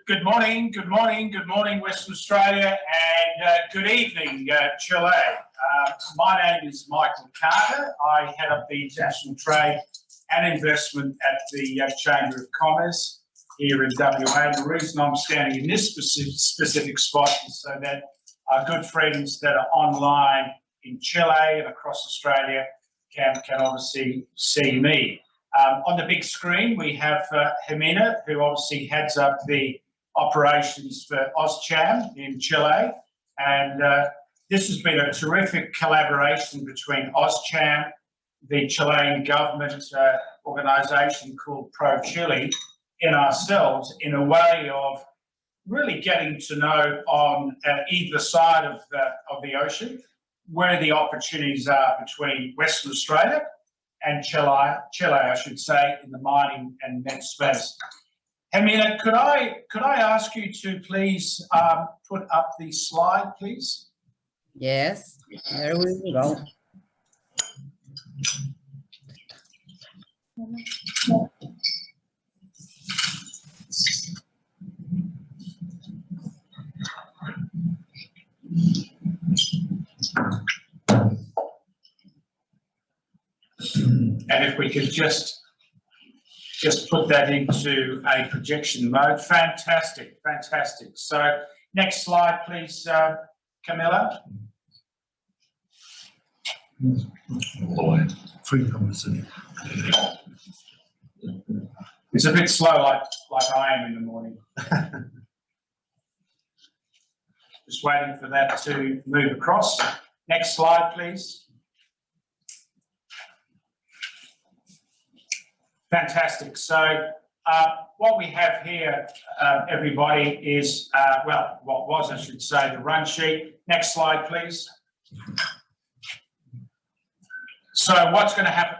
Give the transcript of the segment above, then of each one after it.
Good morning. Good morning, Western Australia, and good evening, Chile. My name is Michael Carter. I head up the International Trade and Investment at the Chamber of Commerce here in WA. The reason I'm standing in this specific spot is so that our good friends that are online in Chile and across Australia can obviously see me. On the big screen, we have Ximena, who obviously heads up the operations for Auscham in Chile. And this has been a terrific collaboration between Auscham, the Chilean government organisation called ProChile, and ourselves in a way of really getting to know on either side of the ocean where the opportunities are between Western Australia and Chile, I should say, in the mining and METS space. Ximena, could I ask you to please put up the slide, please? Yes, there we go. And if we could just put that into a projection mode. Fantastic. So next slide, please, Camilla. It's a bit slow, like I am in the morning. Just waiting for that to move across. Next slide, please. Fantastic. So what we have here, everybody, is, well, what was, I should say, the run sheet. Next slide, please. So what's going to happen?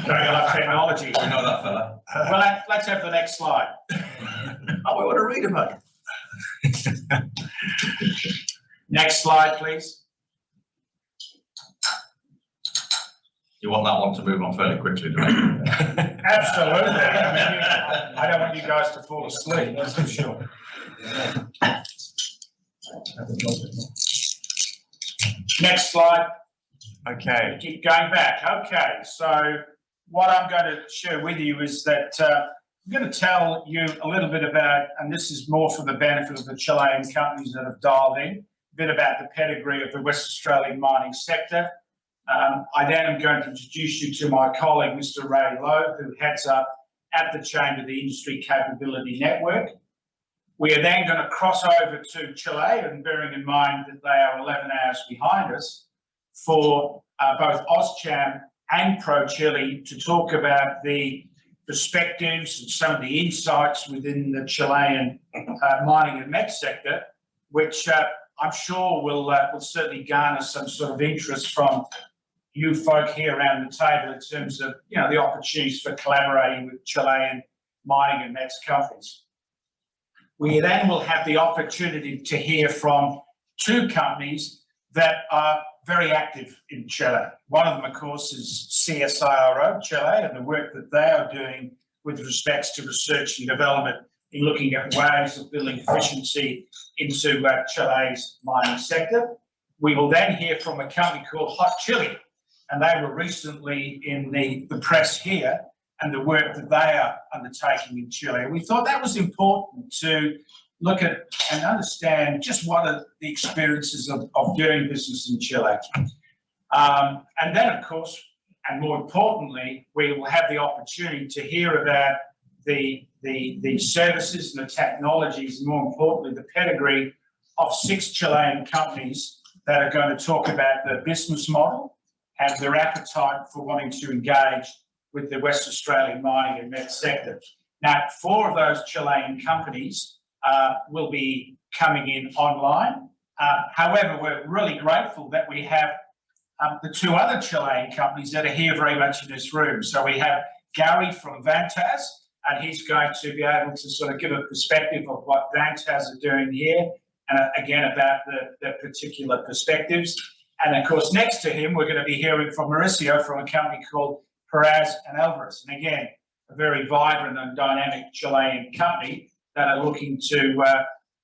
Very love technology. We know that fella. Well, let's have the next slide. Oh, we want to read about it. Next slide, please. You want that one to move on fairly quickly, don't you? Absolutely. I don't want you guys to fall asleep, that's for sure. Next slide. Okay. Keep going back. Okay, so what I'm going to share with you is that I'm going to tell you a little bit about, and this is more for the benefit of the Chilean companies that have dialed in, a bit about the pedigree of the West Australian mining sector. I then am going to introduce you to my colleague, Mr. Ray Lowe, who heads up at the Chamber the Industry Capability Network. We are then going to cross over to Chile, and bearing in mind that they are 11 hours behind us, for both Auscham and ProChile to talk about the perspectives and some of the insights within the Chilean mining and METS sector, which I'm sure will certainly garner some sort of interest from you folk here around the table in terms of, you know, the opportunities for collaborating with Chilean mining and METS companies. We then will have the opportunity to hear from two companies that are very active in Chile. One of them, of course, is CSIRO Chile and the work that they are doing with respects to research and development in looking at ways of building efficiency into Chile's mining sector. We will then hear from a company called Hot Chili, and they were recently in the press here and the work that they are undertaking in Chile. We thought that was important to look at and understand just what are the experiences of doing business in Chile. And then, of course, and more importantly, we will have the opportunity to hear about the services and the technologies, and more importantly, the pedigree of 6 Chilean companies that are going to talk about their business model and their appetite for wanting to engage with the West Australian mining and METS sector. Now, 4 of those Chilean companies will be coming in online. However, we're really grateful that we have the 2 other Chilean companies that are here very much in this room. So we have Gary from Vantaz, and he's going to be able to sort of give a perspective of what Vantaz are doing here. and again about the particular perspectives. And of course, next to him, we're going to be hearing from Mauricio from a company called Hrzic and Alvarez. And again, a very vibrant and dynamic Chilean company that are looking to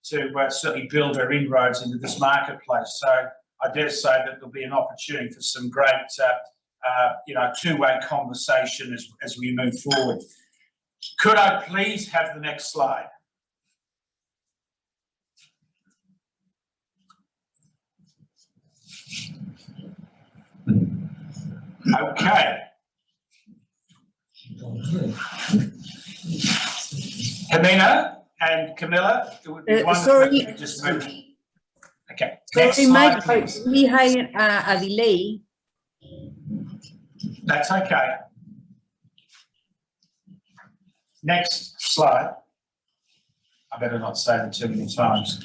certainly build their inroads into this marketplace. So I dare say that there'll be an opportunity for some great, two-way conversation as we move forward. Could I please have the next slide? Okay. Ximena and Camilla, it would be wonderful sorry. if you just move. Okay. Sorry, Next slide, Mike, please. we had a delay. That's okay. Next slide. I better not say it too many times.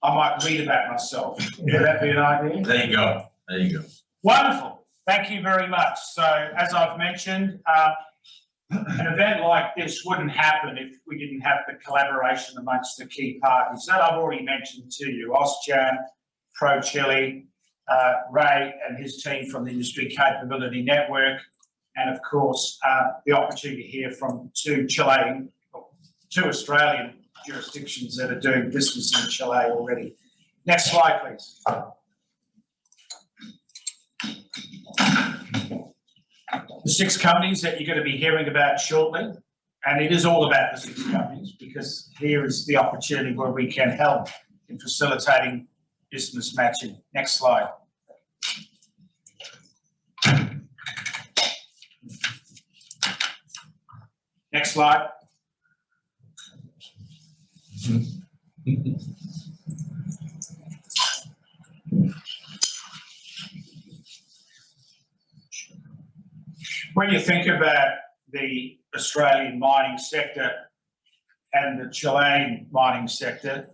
I might read about myself. Would that be an idea? There you go. There you go. Wonderful. Thank you very much. So, as I've mentioned, an event like this wouldn't happen if we didn't have the collaboration amongst the key parties that I've already mentioned to you. Auscham, ProChile, Ray and his team from the Industry Capability Network, and of course, the opportunity to hear from two Australian jurisdictions that are doing business in Chile already. Next slide, please. The 6 companies that you're going to be hearing about shortly, and it is all about the 6 companies because here is the opportunity where we can help in facilitating business matching. Next slide. Next slide. When you think about the Australian mining sector and the Chilean mining sector,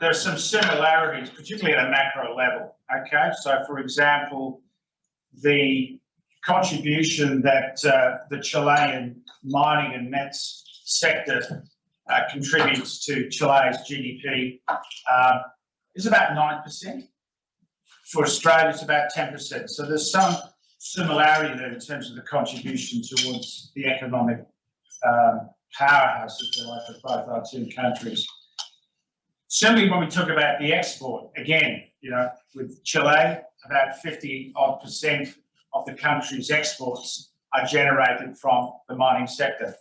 there are some similarities, particularly at a macro level, okay? So, for example, the contribution that the Chilean mining and METS sector contributes to Chile's GDP is about 9%. For Australia, it's about 10%. So there's some similarity there in terms of the contribution towards the economic powerhouse, if you like, of both our 2 countries. Similarly, when we talk about the export, again, with Chile, about 50-odd% of the country's exports are generated from the mining sector.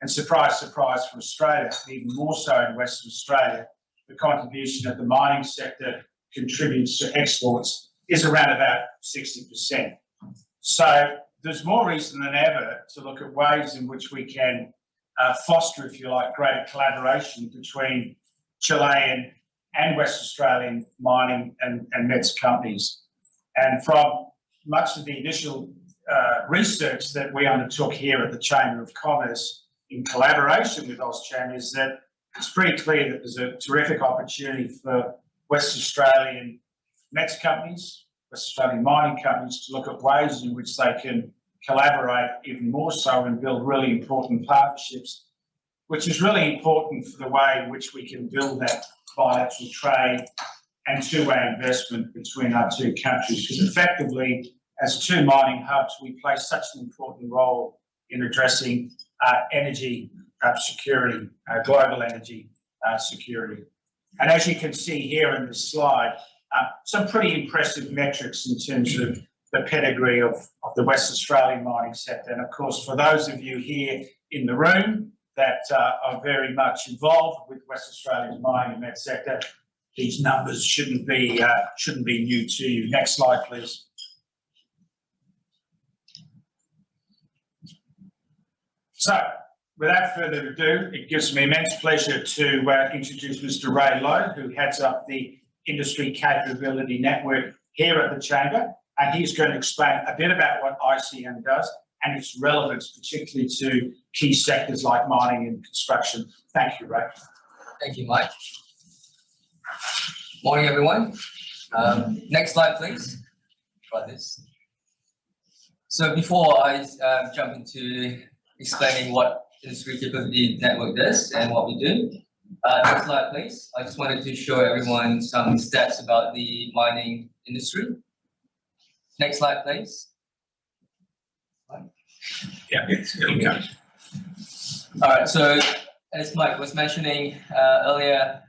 And surprise, surprise for Australia, even more so in Western Australia, the contribution that the mining sector contributes to exports is around about 60%. So there's more reason than ever to look at ways in which we can foster, if you like, greater collaboration between Chilean and West Australian mining and METS companies. And from much of the initial research that we undertook here at the Chamber of Commerce in collaboration with Auscham is that it's pretty clear that there's a terrific opportunity for West Australian METS companies, West Australian mining companies to look at ways in which they can collaborate even more so and build really important partnerships, which is really important for the way in which we can build that bilateral trade and two-way investment between our 2 countries. Because effectively, as 2 mining hubs, we play such an important role in addressing energy security, global energy security. And as you can see here in this slide, some pretty impressive metrics in terms of the pedigree of the West Australian mining sector. And of course, for those of you here in the room that are very much involved with West Australia's mining and MET sector, these numbers shouldn't be new to you. Next slide, please. So, without further ado, it gives me immense pleasure to introduce Mr. Ray Lowe, who heads up the Industry Capability Network here at the Chamber, and he's going to explain a bit about what ICN does and its relevance, particularly to key sectors like mining and construction. Thank you, Ray. Thank you, Mike. Morning, everyone. Next slide, please. Try this. So before I jump into explaining what industry capability network does and what we do. Next slide, please. I just wanted to show everyone some stats about the mining industry. Next slide, please. Yeah, it'll go. All right, so as Mike was mentioning earlier,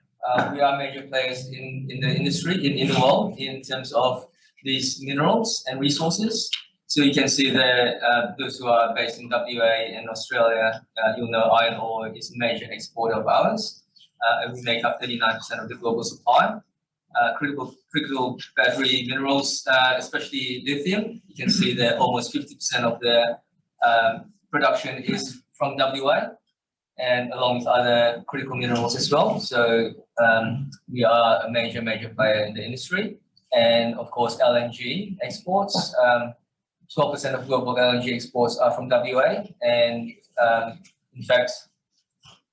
we are major players in the industry, in the world, in terms of these minerals and resources. So you can see there, those who are based in WA and Australia, you'll know iron ore is a major exporter of ours. And we make up 39% of the global supply. Critical battery minerals, especially lithium, you can see that almost 50% of the production is from WA, and along with other critical minerals as well. So we are a major player in the industry. And of course, LNG exports, 12% of global LNG exports are from WA. And in fact,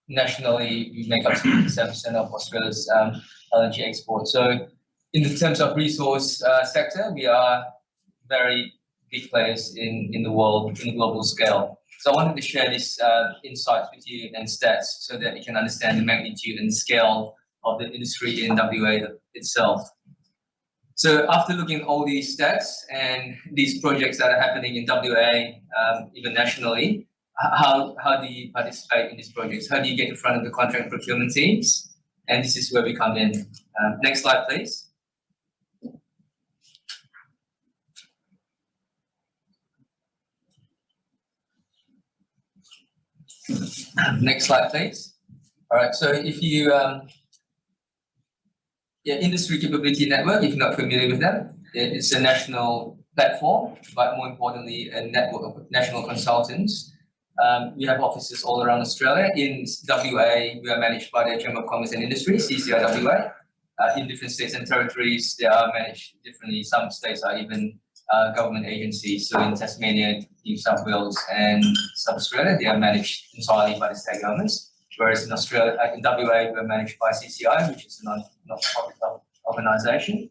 nationally, we make up 7% of Australia's LNG exports. So in terms of resource sector, we are very big players in the world, in the global scale. So I wanted to share this insights with you and stats so that you can understand the magnitude and scale of the industry in WA itself. So after looking at all these stats and these projects that are happening in WA, even nationally, how do you participate in these projects? How do you get in front of the contract procurement teams? And this is where we come in. Next slide, please. Next slide, please. All right, so if you, Industry Capability Network, if you're not familiar with them, it's a national platform, but more importantly, a network of national consultants. We have offices all around Australia. In WA, we are managed by the Chamber of Commerce and Industry, CCIWA. In different states and territories, they are managed differently. Some states are even government agencies. So in Tasmania, New South Wales, and South Australia, they are managed entirely by the state governments. Whereas in Australia, in WA, we are managed by CCI, which is a non-profit organisation,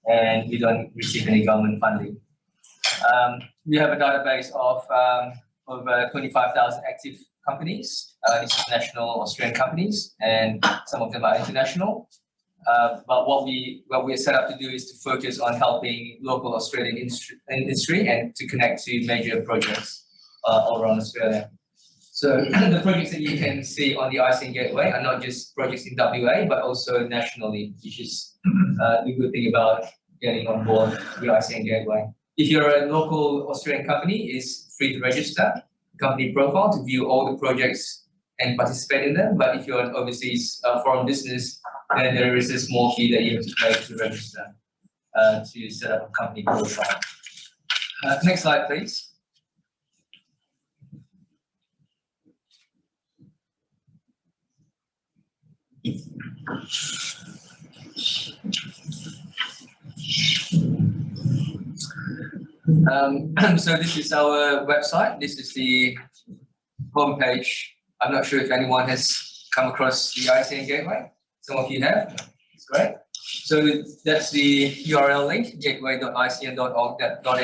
and we don't receive any government funding. We have a database of over 25,000 active companies. These are national Australian companies, and some of them are international. But what we are set up to do is to focus on helping local Australian industry and to connect to major projects all around Australia. So the projects that you can see on the ICN Gateway are not just projects in WA, but also nationally, which is the good thing about getting on board the ICN Gateway. If you're a local Australian company, it's free to register, company profile to view all the projects and participate in them. But if you're an overseas foreign business, then there is a small fee that you have to pay to register to set up a company profile. Next slide, please. So this is our website. This is the homepage. I'm not sure if anyone has come across the ICN Gateway. Some of you have. It's great. So that's the URL link, gateway.icn.org.au.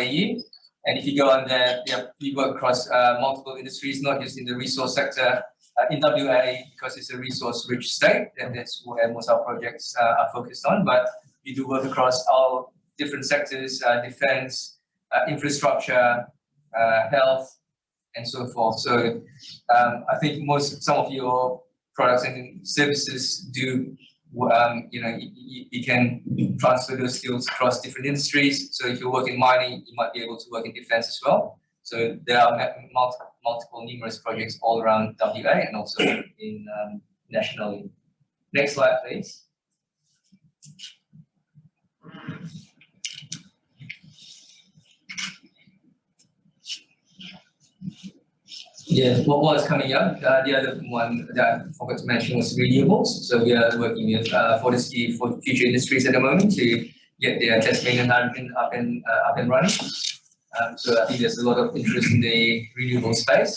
And if you go on there, we work across multiple industries, not just in the resource sector. In WA, because it's a resource-rich state, and that's where most of our projects are focused on. But we do work across all different sectors, defense, infrastructure, health, and so forth. So I think some of your products and services do, you can transfer those skills across different industries. So if you work in mining, you might be able to work in defense as well. So there are multiple numerous projects all around WA and also in nationally. Next slide, please. Yeah, what was coming up? The other one that I forgot to mention was renewables. So we are working with Fortescue for Future Industries at the moment to get their Tasmanian hydrogen up and running. So I think there's a lot of interest in the renewable space.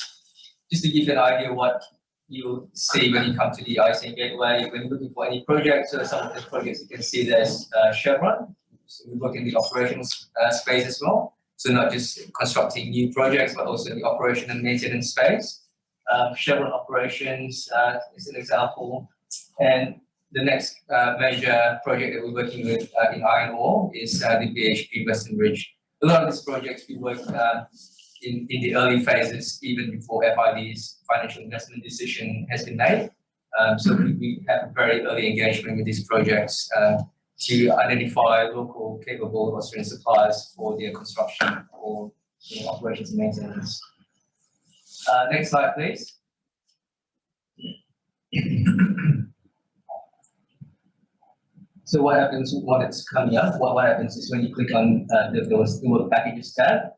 Just to give you an idea of what you'll see when you come to the ICN Gateway, when you're looking for any projects, so some of the projects you can see there's Chevron. So we work in the operational space as well. So not just constructing new projects, but also the operation and maintenance space. Chevron operations is an example. And the next major project that we're working with in iron ore is the BHP Western Ridge. A lot of these projects we work in the early phases, even before FID's financial investment decision has been made. So we have very early engagement with these projects to identify local capable Australian suppliers for their construction or operations and maintenance. Next slide, please. So what happens when it's coming up? What happens is when you click on the work packages tab,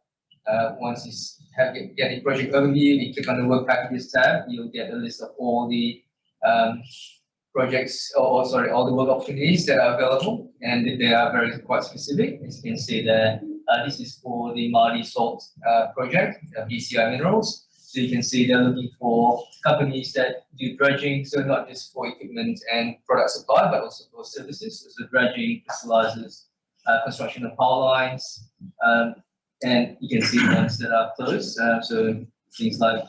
once you get the project overview, you click on the work packages tab, you'll get a list of all the projects, all the work opportunities that are available, and they are quite specific. As you can see there, this is for the Mardi Salt project, BCI Minerals. So you can see they're looking for companies that do dredging, so not just for equipment and product supply, but also for services. So dredging, crystallizers, construction of power lines, and you can see ones that are closed. So things like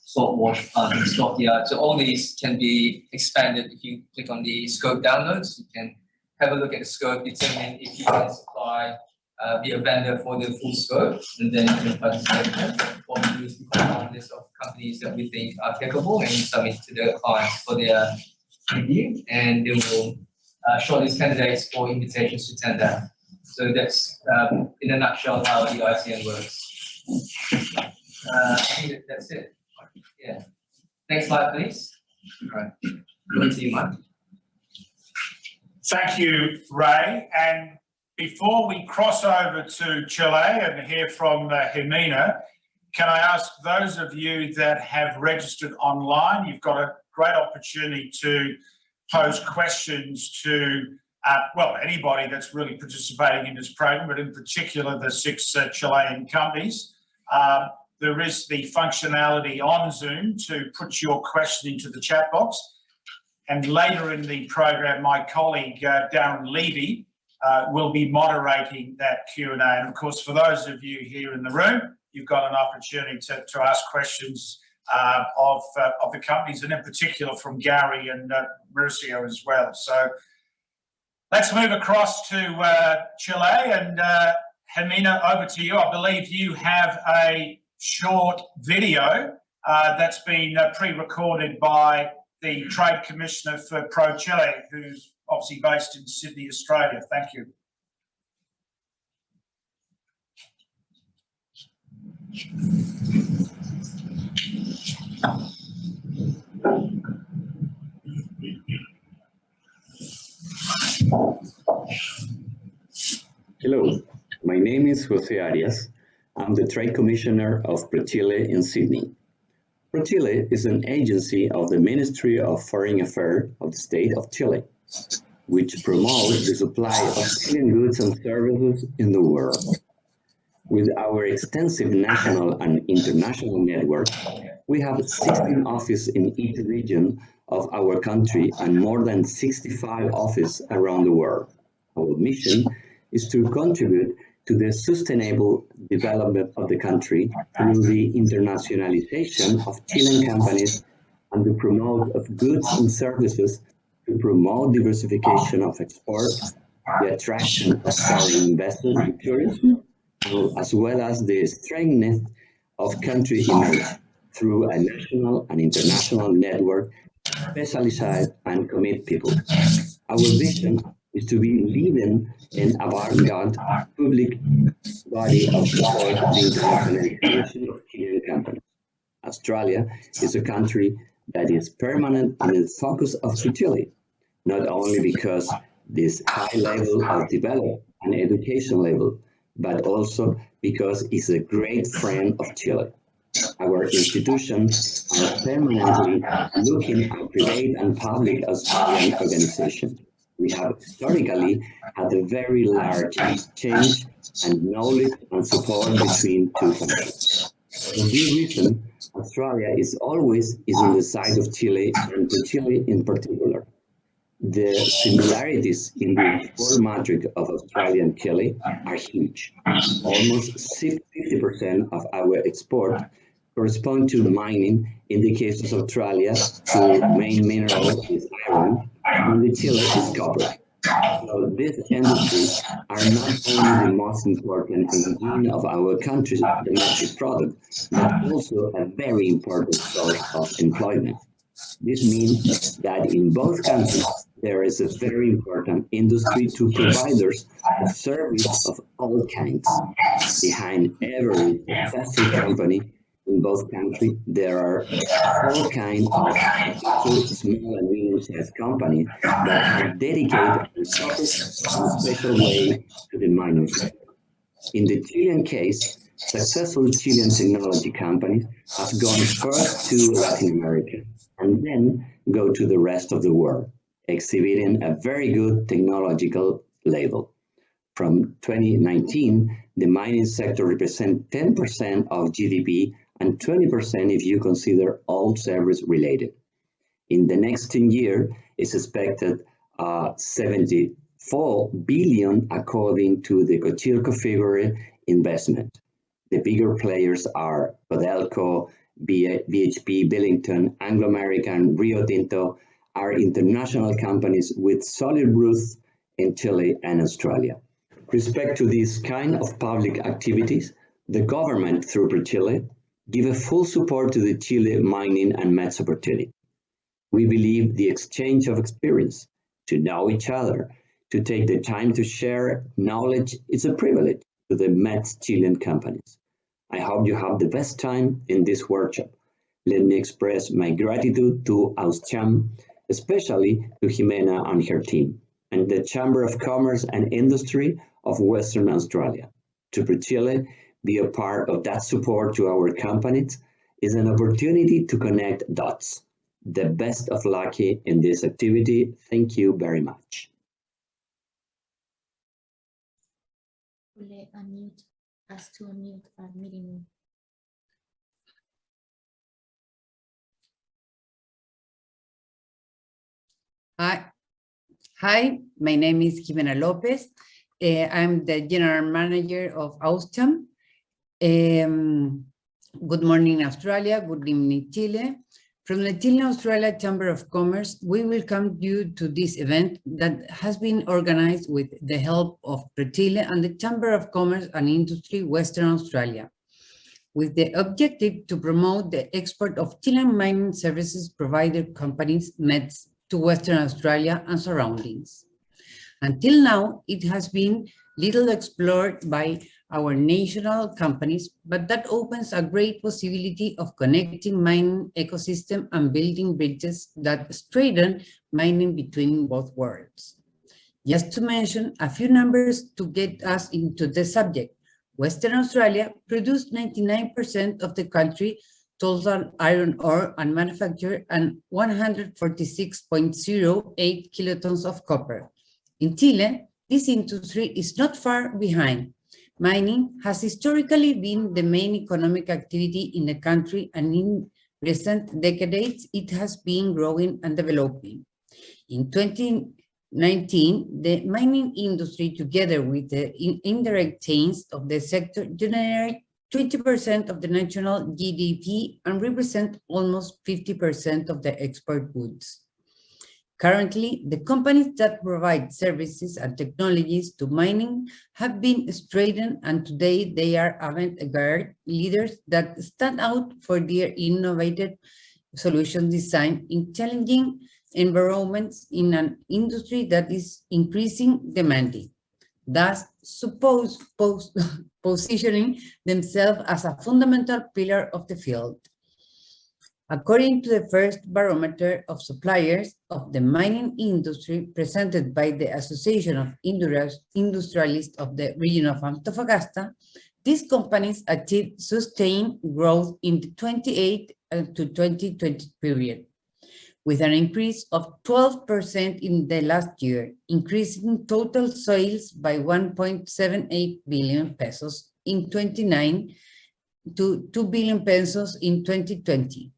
salt wash plant, stockyard. So all these can be expanded if you click on the scope downloads. You can have a look at the scope, determine if you can supply, be a vendor for the full scope, and then you can participate. What we do is we compile a list of companies that we think are capable and submit to the clients for their review, and they will shortlist candidates for invitations to tender. So that's in a nutshell how the ICN works. I think that's it. Yeah. Next slide, please. All right. Over to you, Mike. Thank you, Ray. And before we cross over to Chile and hear from Ximena, can I ask those of you that have registered online, you've got a great opportunity to pose questions to, well, anybody that's really participating in this program, but in particular the 6 Chilean companies. There is the functionality on Zoom to put your question into the chat box. And later in the program, my colleague, Darren Levy, will be moderating that Q&A. And of course, for those of you here in the room, you've got an opportunity to ask questions of the companies, and in particular from Gary and Mauricio as well. So let's move across to Chile, and Ximena, over to you. I believe you have a short video that's been pre-recorded by the Trade Commissioner for ProChile, who's obviously based in Sydney, Australia. Thank you. Hello, my name is Jose Arias. I'm the Trade Commissioner of ProChile in Sydney. ProChile is an agency of the Ministry of Foreign Affairs of the State of Chile, which promotes the supply of Chilean goods and services in the world. With our extensive national and international network, we have 16 offices in each region of our country and more than 65 offices around the world. Our mission is to contribute to the sustainable development of the country through the internationalization of Chilean companies and the promote of goods and services to promote diversification of export, the attraction of foreign investors in tourism, as well as the strengthening of country image through a national and international network, specialized and committed people. Our vision is to be leading an avant-garde public body of support the internationalization of Chilean companies. Australia is a country that is permanent in the focus of Chile, not only because this high level of development and education level, but also because it's a great friend of Chile. Our institutions are permanently looking at private and public Australian organizations. We have historically had a very large exchange and knowledge and support between two countries. For this reason, Australia is always on the side of Chile, and for Chile in particular. The similarities in the export matrix of Australia and Chile are huge. Almost 50% of our export correspond to mining. In the case of Australia, the main mineral is iron, and the Chile is copper. So these industries are not only the most important engine of our country's domestic product, but also a very important source of employment. This means that in both countries, there is a very important industry to providers of service of all kinds. Behind every successful company in both countries, there are all kinds of small and medium-sized companies that are dedicated and focused in a special way to the mining sector. In the Chilean case, successful Chilean technology companies have gone first to Latin America and then go to the rest of the world, exhibiting a very good technological label. From 2019, the mining sector represents 10% of GDP and 20% if you consider all service related. In the next 10 years, it's expected 74 billion according to the Codelco figure investment. The bigger players are Codelco, BHP, Billington, Anglo American, Rio Tinto are international companies with solid roots in Chile and Australia. With respect to these kind of public activities, the government through ProChile give a full support to the Chile mining and METS opportunity. We believe the exchange of experience, to know each other, to take the time to share knowledge is a privilege to the METS Chilean companies. I hope you have the best time in this workshop. Let me express my gratitude to Auscham, especially to Ximena and her team, and the Chamber of Commerce and Industry of Western Australia. To ProChile, be a part of that support to our companies is an opportunity to connect dots. The best of luck in this activity. Thank you very much. Unmute us to unmute our meeting. Hi, my name is Ximena Lopez. I'm the General Manager of Auscham. Good morning, Australia. Good evening, Chile. From the Chile-Australia Chamber of Commerce, we welcome you to this event that has been organized with the help of ProChile and the Chamber of Commerce and Industry Western Australia, with the objective to promote the export of Chilean mining services provider companies, METS, to Western Australia and surroundings. Until now, it has been little explored by our national companies, but that opens a great possibility of connecting mining ecosystem and building bridges that straighten mining between both worlds. Just to mention a few numbers to get us into the subject. Western Australia produced 99% of the country total iron ore and manufacture and 146.08 kilotons of copper. In Chile, this industry is not far behind. Mining has historically been the main economic activity in the country, and in recent decades, it has been growing and developing. In 2019, the mining industry, together with the indirect chains of the sector, generate 20% of the national GDP and represent almost 50% of the export goods. Currently, the companies that provide services and technologies to mining have been strengthened, and today they are avant-garde leaders that stand out for their innovative solution design in challenging environments in an industry that is increasing demanding, thus positioning themselves as a fundamental pillar of the field. According to the first barometer of suppliers of the mining industry presented by the Association of Industrialists of the region of Antofagasta, these companies achieved sustained growth in the 2018 to 2020 period, with an increase of 12% in the last year, increasing total sales by 1.78 billion pesos in 2019 to 2 billion pesos in 2020.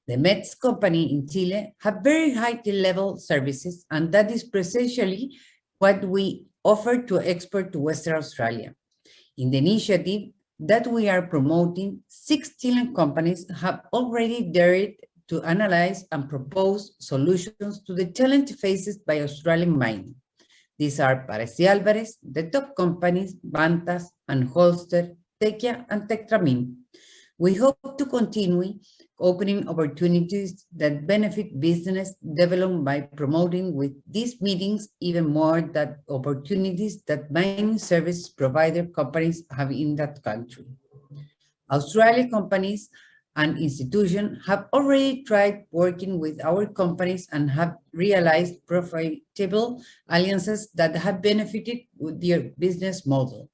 The METS company in Chile have very high level services, and that is precisely what we offer to export to Western Australia. In the initiative, that we are promoting, 6 Chilean companies have already dared to analyze and propose solutions to the challenge faced by Australian mining. These are Maurice Alvarez, the top companies, Vantaz, Unholster, Tequia, and Tectramin. We hope to continue opening opportunities that benefit business development by promoting with these meetings even more that opportunities that mining service provider companies have in that country. Australian companies and institutions have already tried working with our companies and have realized profitable alliances that have benefited with their business model.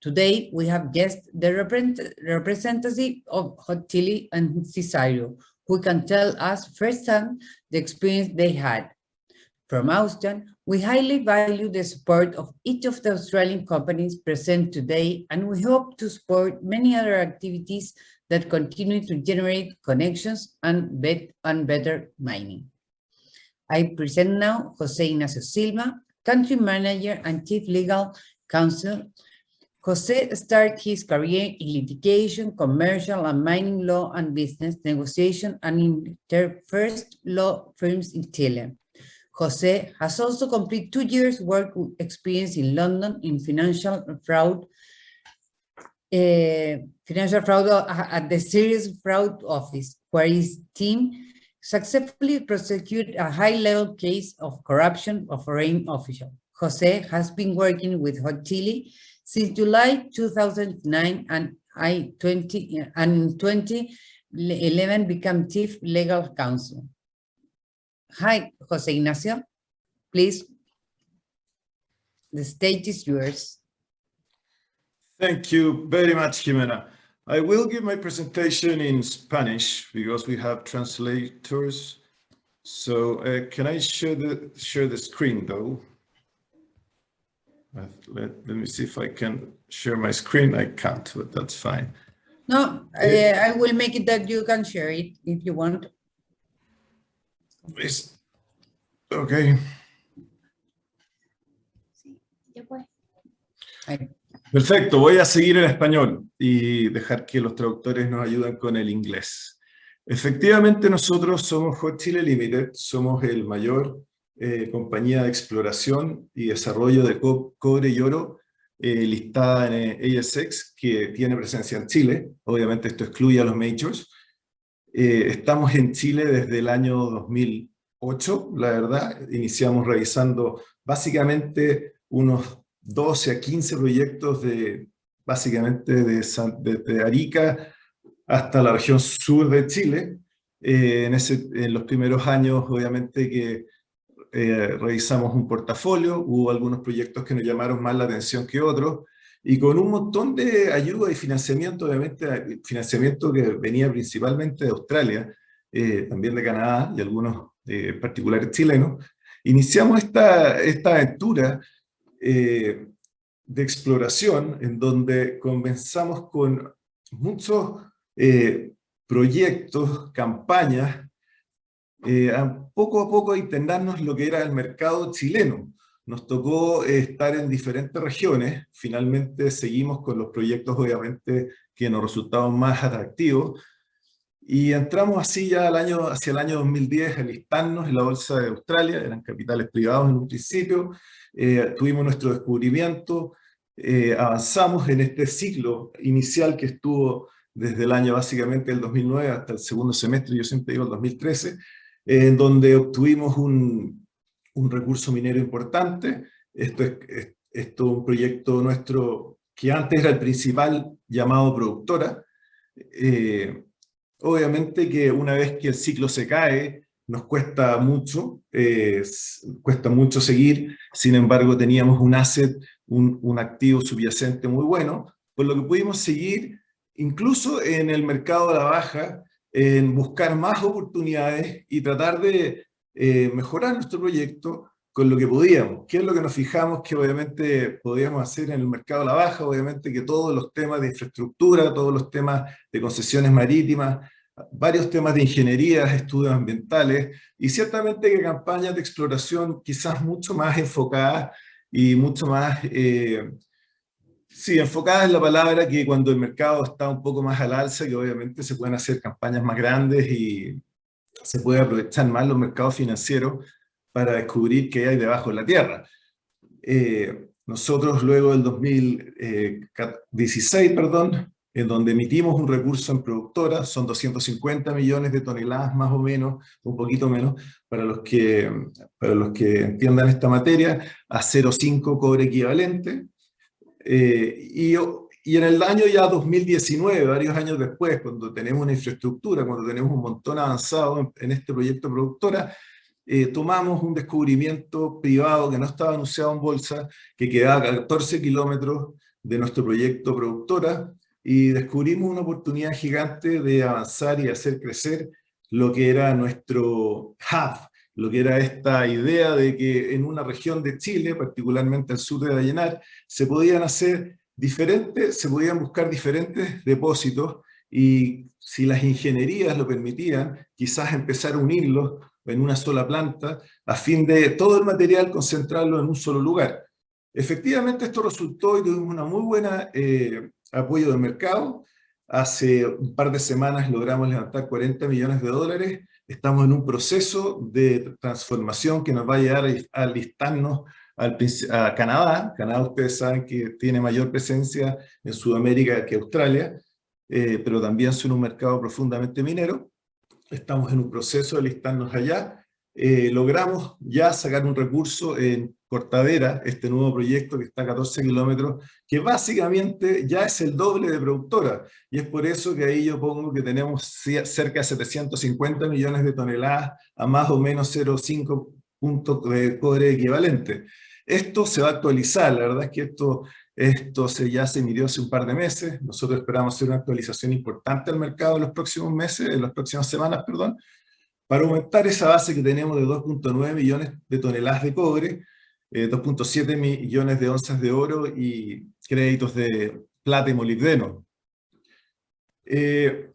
Today, we have guests the representative of Hot Chile and Cicero, who can tell us firsthand the experience they had. From Auscham, we highly value the support of each of the Australian companies present today, and we hope to support many other activities that continue to generate connections and better mining. I present now Jose Ignacio Silva, Country Manager and Chief Legal Counsel. Jose started his career in litigation, commercial and mining law and business negotiation and in their first law firms in Chile. Jose has also completed 2 years work experience in London in financial fraud at the Serious Fraud Office, where his team successfully prosecuted a high-level case of corruption of foreign officials. Jose has been working with Hot Chile since July 2009 and in 2011 became Chief Legal Counsel. Hi, Jose Ignacio. Please, the stage is yours. Thank you very much, Ximena. I will give my presentation in Spanish because we have translators. So can I share the screen though? Let me see if I can share my screen. I can't, but that's fine. No, I will make it that you can share it if you want. Okay. Ya pues. Perfecto, voy a seguir en español y dejar que los traductores nos ayuden con el inglés. Efectivamente, nosotros somos Hot Chile Limited, somos el mayor compañía de exploración y desarrollo de cobre y oro listada en ASX, que tiene presencia en Chile. Obviamente esto excluye a los majors. Estamos en Chile desde el año 2008, la verdad. Iniciamos revisando básicamente unos 12 a 15 proyectos básicamente desde Arica hasta la región sur de Chile. En los primeros años, obviamente, que revisamos un portafolio, hubo algunos proyectos que nos llamaron más la atención que otros, y con un montón de ayuda y financiamiento, obviamente, financiamiento que venía principalmente de Australia, también de Canadá y algunos particulares chilenos, iniciamos esta aventura de exploración en donde comenzamos con muchos proyectos, campañas, poco a poco internarnos lo que era el mercado chileno. Nos tocó estar en diferentes regiones, finalmente seguimos con los proyectos obviamente que nos resultaban más atractivos, y entramos así ya hacia el año 2010 a listarnos en la bolsa de Australia, eran capitales privados en un principio, tuvimos nuestro descubrimiento, avanzamos en este ciclo inicial que estuvo desde el año básicamente el 2009 hasta el segundo semestre, yo siempre digo el 2013, en donde obtuvimos un recurso minero importante. Esto es un proyecto nuestro que antes era el principal llamado Productora. Obviamente que una vez que el ciclo se cae, nos cuesta mucho seguir, sin embargo teníamos un asset, un activo subyacente muy bueno, por lo que pudimos seguir incluso en el mercado de la baja, en buscar más oportunidades y tratar de mejorar nuestro proyecto con lo que podíamos. ¿Qué es lo que nos fijamos que obviamente podíamos hacer en el mercado de la baja? Obviamente que todos los temas de infraestructura, todos los temas de concesiones marítimas, varios temas de ingeniería, estudios ambientales, y ciertamente que campañas de exploración quizás mucho más enfocadas y mucho más Sí, enfocada es la palabra, que cuando el mercado está un poco más al alza, que obviamente se pueden hacer campañas más grandes y se puede aprovechar más los mercados financieros para descubrir qué hay debajo de la tierra. Nosotros luego del 2016, en donde emitimos un recurso en productora, son 250 millones de toneladas más o menos, un poquito menos, para los que entiendan esta materia, a 0,5 cobre equivalente. Y en el año ya 2019, varios años después, cuando tenemos una infraestructura, cuando tenemos un montón avanzado en este proyecto productora, tomamos un descubrimiento privado que no estaba anunciado en bolsa, que quedaba a 14 kilómetros de nuestro proyecto productora, y descubrimos una oportunidad gigante de avanzar y hacer crecer lo que era nuestro hub, lo que era esta idea de que en una región de Chile, particularmente al sur de Vallenar, se podían buscar diferentes depósitos, y si las ingenierías lo permitían, quizás empezar a unirlos en una sola planta, a fin de todo el material concentrarlo en un solo lugar. Efectivamente esto resultó y tuvimos una muy buena apoyo del mercado. Hace un par de semanas logramos levantar 40 millones de dólares. Estamos en un proceso de transformación que nos va a llevar a listarnos a Canadá. Canadá, ustedes saben que tiene mayor presencia en Sudamérica que Australia, pero también son un mercado profundamente minero. Estamos en un proceso de listarnos allá. Logramos ya sacar un recurso en Cortadera, este nuevo proyecto que está a 14 kilómetros, que básicamente ya es el doble de productora, y es por eso que ahí yo pongo que tenemos cerca de 750 millones de toneladas a más o menos 0,5 puntos de cobre equivalente. Esto se va a actualizar, la verdad es que ya se midió hace un par de meses. Nosotros esperamos hacer una actualización importante al mercado en los próximos meses, en las próximas semanas, para aumentar esa base que tenemos de 2,9 millones de toneladas de cobre, 2,7 millones de onzas de oro y créditos de plata y molibdeno.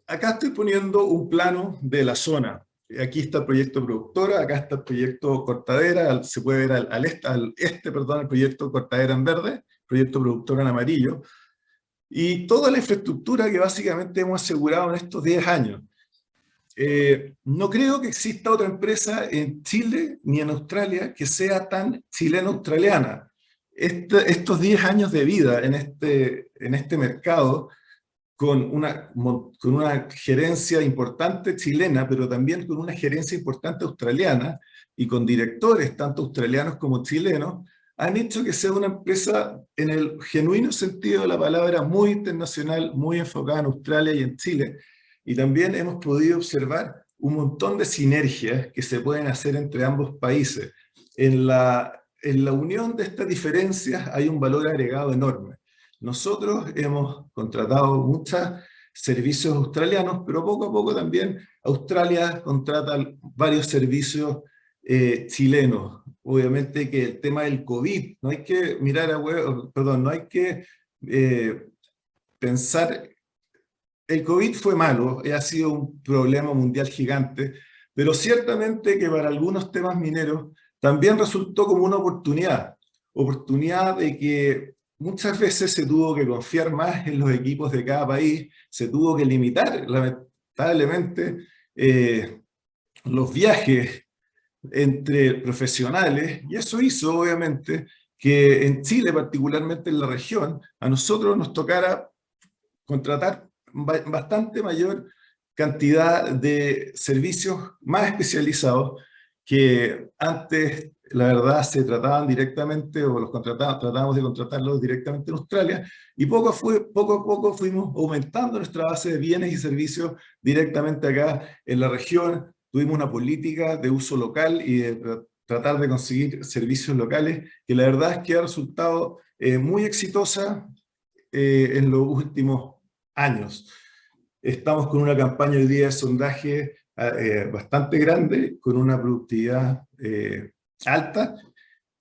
Acá estoy poniendo un plano de la zona. Aquí está el proyecto productora, acá está el proyecto Cortadera, se puede ver al este, el proyecto Cortadera en verde, proyecto productora en amarillo, y toda la infraestructura que básicamente hemos asegurado en estos 10 años. No creo que exista otra empresa en Chile ni en Australia que sea tan chileno-australiana. Estos 10 años de vida en este mercado, con una gerencia importante chilena, pero también con una gerencia importante australiana, y con directores tanto australianos como chilenos, han hecho que sea una empresa en el genuino sentido de la palabra muy internacional, muy enfocada en Australia y en Chile. Y también hemos podido observar un montón de sinergias que se pueden hacer entre ambos países. En la unión de estas diferencias hay un valor agregado enorme. Nosotros hemos contratado muchos servicios australianos, pero poco a poco también Australia contrata varios servicios chilenos. Obviamente que el tema del COVID, no hay que mirar no hay que pensar. El COVID fue malo, ha sido un problema mundial gigante, pero ciertamente que para algunos temas mineros también resultó como una oportunidad de que muchas veces se tuvo que confiar más en los equipos de cada país, se tuvo que limitar, lamentablemente, los viajes entre profesionales, y eso hizo, obviamente, que en Chile, particularmente en la región, a nosotros nos tocara contratar bastante mayor cantidad de servicios más especializados que antes, la verdad, se trataban directamente, o tratábamos de contratarlos directamente en Australia, y poco a poco fuimos aumentando nuestra base de bienes y servicios directamente acá en la región. Tuvimos una política de uso local y de tratar de conseguir servicios locales, que la verdad es que ha resultado muy exitosa en los últimos años. Estamos con una campaña hoy día de sondaje bastante grande, con una productividad alta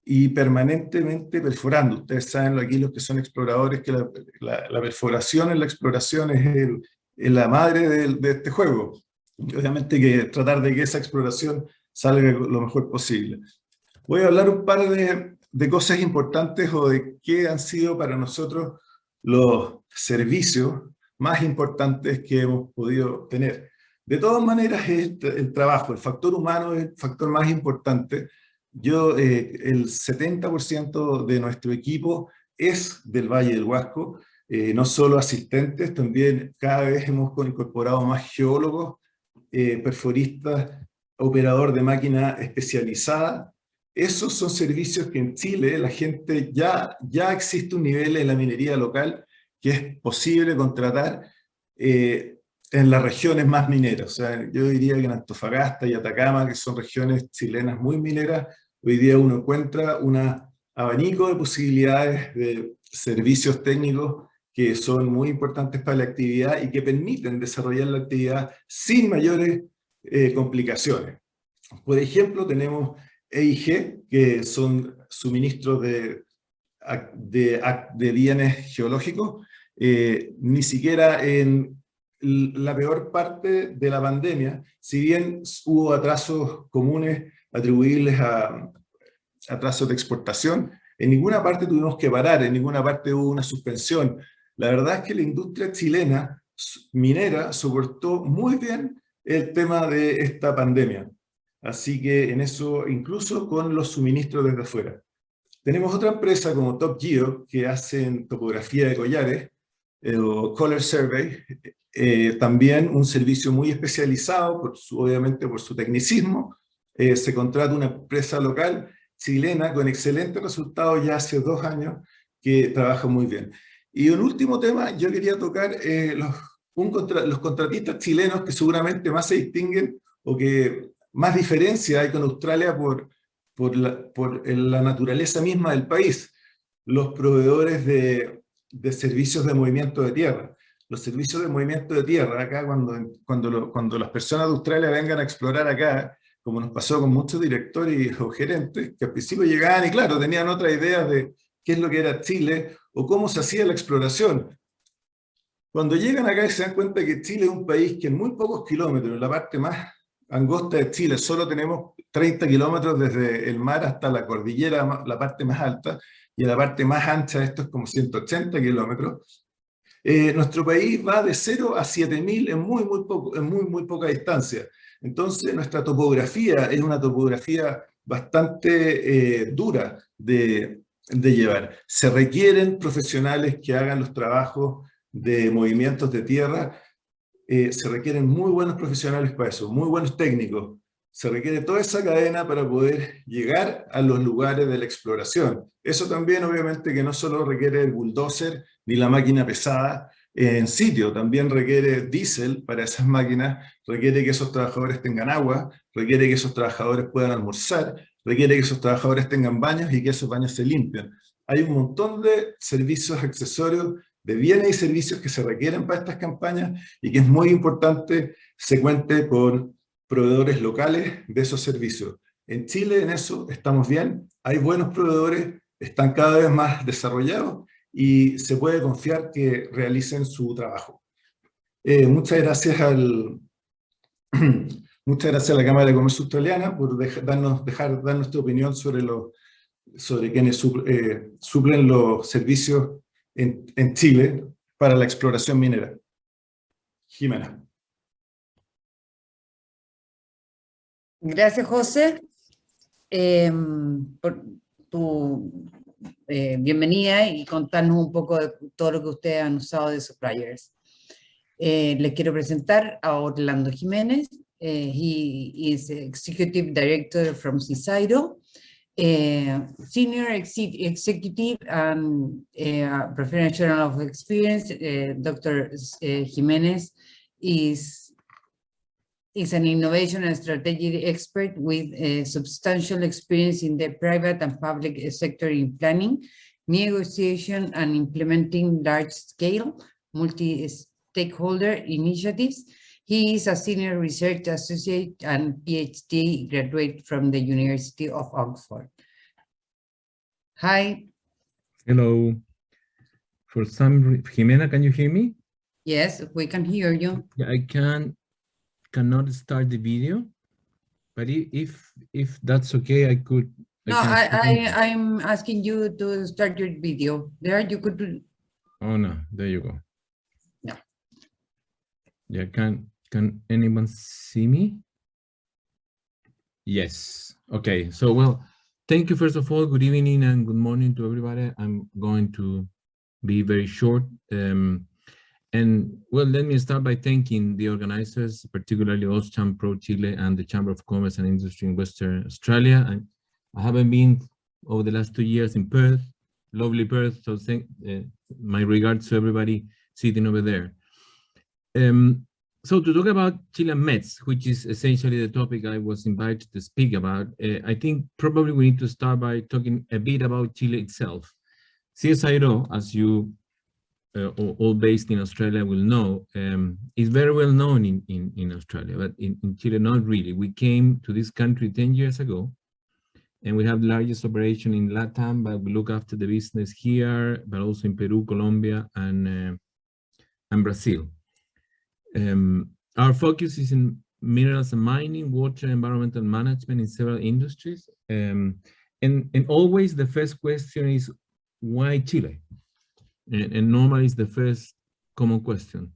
y permanentemente perforando. Ustedes saben aquí, los que son exploradores, que la perforación en la exploración es la madre de este juego. Y obviamente que tratar de que esa exploración salga lo mejor posible. Voy a hablar un par de cosas importantes o de qué han sido para nosotros los servicios más importantes que hemos podido tener. De todas maneras, el trabajo, el factor humano es el factor más importante. El 70% de nuestro equipo es del Valle del Huasco, no solo asistentes, también cada vez hemos incorporado más geólogos, perforistas, operador de máquina especializada. Esos son servicios que en Chile la gente ya existe un nivel en la minería local que es posible contratar en las regiones más mineras. O sea, yo diría que en Antofagasta y Atacama, que son regiones chilenas muy mineras, hoy día uno encuentra un abanico de posibilidades de servicios técnicos que son muy importantes para la actividad y que permiten desarrollar la actividad sin mayores complicaciones. Por ejemplo, tenemos EIG, que son suministros de bienes geológicos. Ni siquiera en la peor parte de la pandemia, si bien hubo atrasos comunes atribuibles a atrasos de exportación, en ninguna parte tuvimos que parar, en ninguna parte hubo una suspensión. La verdad es que la industria chilena minera soportó muy bien el tema de esta pandemia. Así que en eso, incluso con los suministros desde afuera. Tenemos otra empresa como Top Geo, que hacen topografía de collares, o Color Survey, también un servicio muy especializado, obviamente por su tecnicismo. Se contrata una empresa local chilena con excelentes resultados ya hace 2 años, que trabaja muy bien. Y un último tema, yo quería tocar los contratistas chilenos que seguramente más se distinguen o que más diferencia hay con Australia por la naturaleza misma del país. Los proveedores de servicios de movimiento de tierra. Los servicios de movimiento de tierra, acá cuando las personas de Australia vengan a explorar acá, como nos pasó con muchos directores o gerentes, que al principio llegaban y claro, tenían otra idea de qué es lo que era Chile o cómo se hacía la exploración. Cuando llegan acá y se dan cuenta que Chile es un país que en muy pocos kilómetros, en la parte más angosta de Chile, solo tenemos 30 kilómetros desde el mar hasta la cordillera, la parte más alta, y en la parte más ancha esto es como 180 kilómetros. Nuestro país va de 0 a 7.000 en muy poca distancia. Entonces nuestra topografía es una topografía bastante dura de llevar. Se requieren profesionales que hagan los trabajos de movimientos de tierra, se requieren muy buenos profesionales para eso, muy buenos técnicos. Se requiere toda esa cadena para poder llegar a los lugares de la exploración. Eso también obviamente que no solo requiere el bulldozer ni la máquina pesada en sitio, también requiere diésel para esas máquinas, requiere que esos trabajadores tengan agua, requiere que esos trabajadores puedan almorzar, requiere que esos trabajadores tengan baños y que esos baños se limpien. Hay un montón de servicios accesorios, de bienes y servicios que se requieren para estas campañas y que es muy importante se cuente con proveedores locales de esos servicios. En Chile en eso estamos bien, hay buenos proveedores, están cada vez más desarrollados y se puede confiar que realicen su trabajo. Muchas gracias muchas gracias a la Cámara de Comercio Australiana por dar nuestra opinión sobre quienes suplen los servicios en Chile para la exploración minera. Ximena. Gracias, José, por tu bienvenida y contarnos un poco de todo lo que ustedes han usado de suppliers. Les quiero presentar a Orlando Jiménez. He is Executive Director from CISAIRO, Senior Executive and Professional of Experience. Dr. Jiménez is an innovation and strategy expert with substantial experience in the private and public sector in planning, negotiation, and implementing large-scale multi-stakeholder initiatives. He is a senior research associate and PhD graduate from the University of Oxford. Hi. Hello. For some, Ximena, can you hear me? Yes, we can hear you. Yeah, I cannot start the video, but if that's okay, I could. No, I'm asking you to start your video. There you could Oh no, there you go. No. Yeah, can anyone see me? Yes. Okay. So, well, thank you first of all. Good evening and good morning to everybody. I'm going to be very short. And well, let me start by thanking the organizers, particularly Auscham, ProChile, and the Chamber of Commerce and Industry in Western Australia. And I haven't been over the last 2 years in Perth, lovely Perth. So thank my regards to everybody sitting over there. So to talk about Chile METS, which is essentially the topic I was invited to speak about, I think probably we need to start by talking a bit about Chile itself. CSIRO, as you all based in Australia will know, is very well known in Australia, but in Chile, not really. We came to this country 10 years ago, and we have the largest operation in LATAM, but we look after the business here, but also in Peru, Colombia, and Brazil. Our focus is in minerals and mining, water, environmental management in several industries. And always the first question is, why Chile? And normally it's the first common question.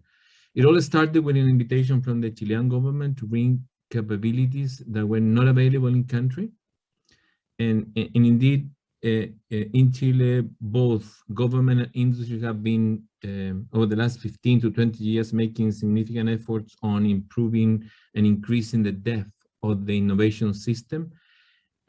It all started with an invitation from the Chilean government to bring capabilities that were not available in country. And indeed, in Chile, both government and industry have been, over the last 15 to 20 years, making significant efforts on improving and increasing the depth of the innovation system.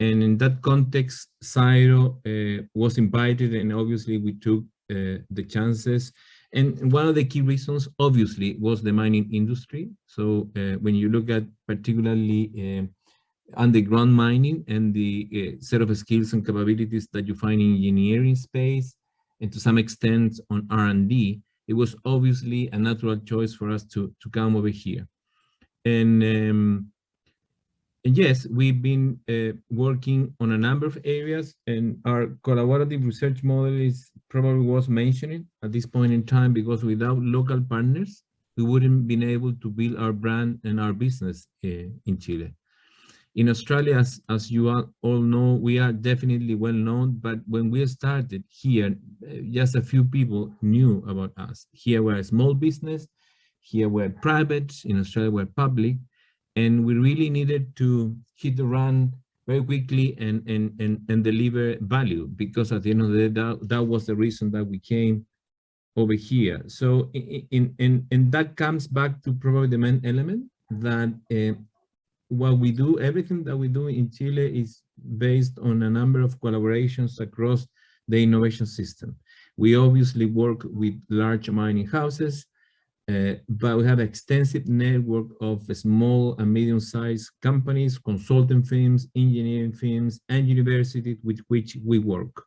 And in that context, CSIRO was invited, and obviously we took the chances. And one of the key reasons, obviously, was the mining industry. So when you look at particularly underground mining and the set of skills and capabilities that you find in engineering space, and to some extent on R&D, it was obviously a natural choice for us to come over here. And yes, we've been working on a number of areas, and our collaborative research model is probably worth mentioning at this point in time, because without local partners, we wouldn't been able to build our brand and our business in Chile. In Australia, as you all know, we are definitely well known, but when we started here, just a few people knew about us. Here we're a small business, here we're private, in Australia we're public, and we really needed to hit the run very quickly and deliver value, because at the end of the day, that was the reason that we came over here. So and that comes back to probably the main element, that what we do, everything that we do in Chile is based on a number of collaborations across the innovation system. We obviously work with large mining houses, but we have an extensive network of small and medium-sized companies, consulting firms, engineering firms, and universities with which we work.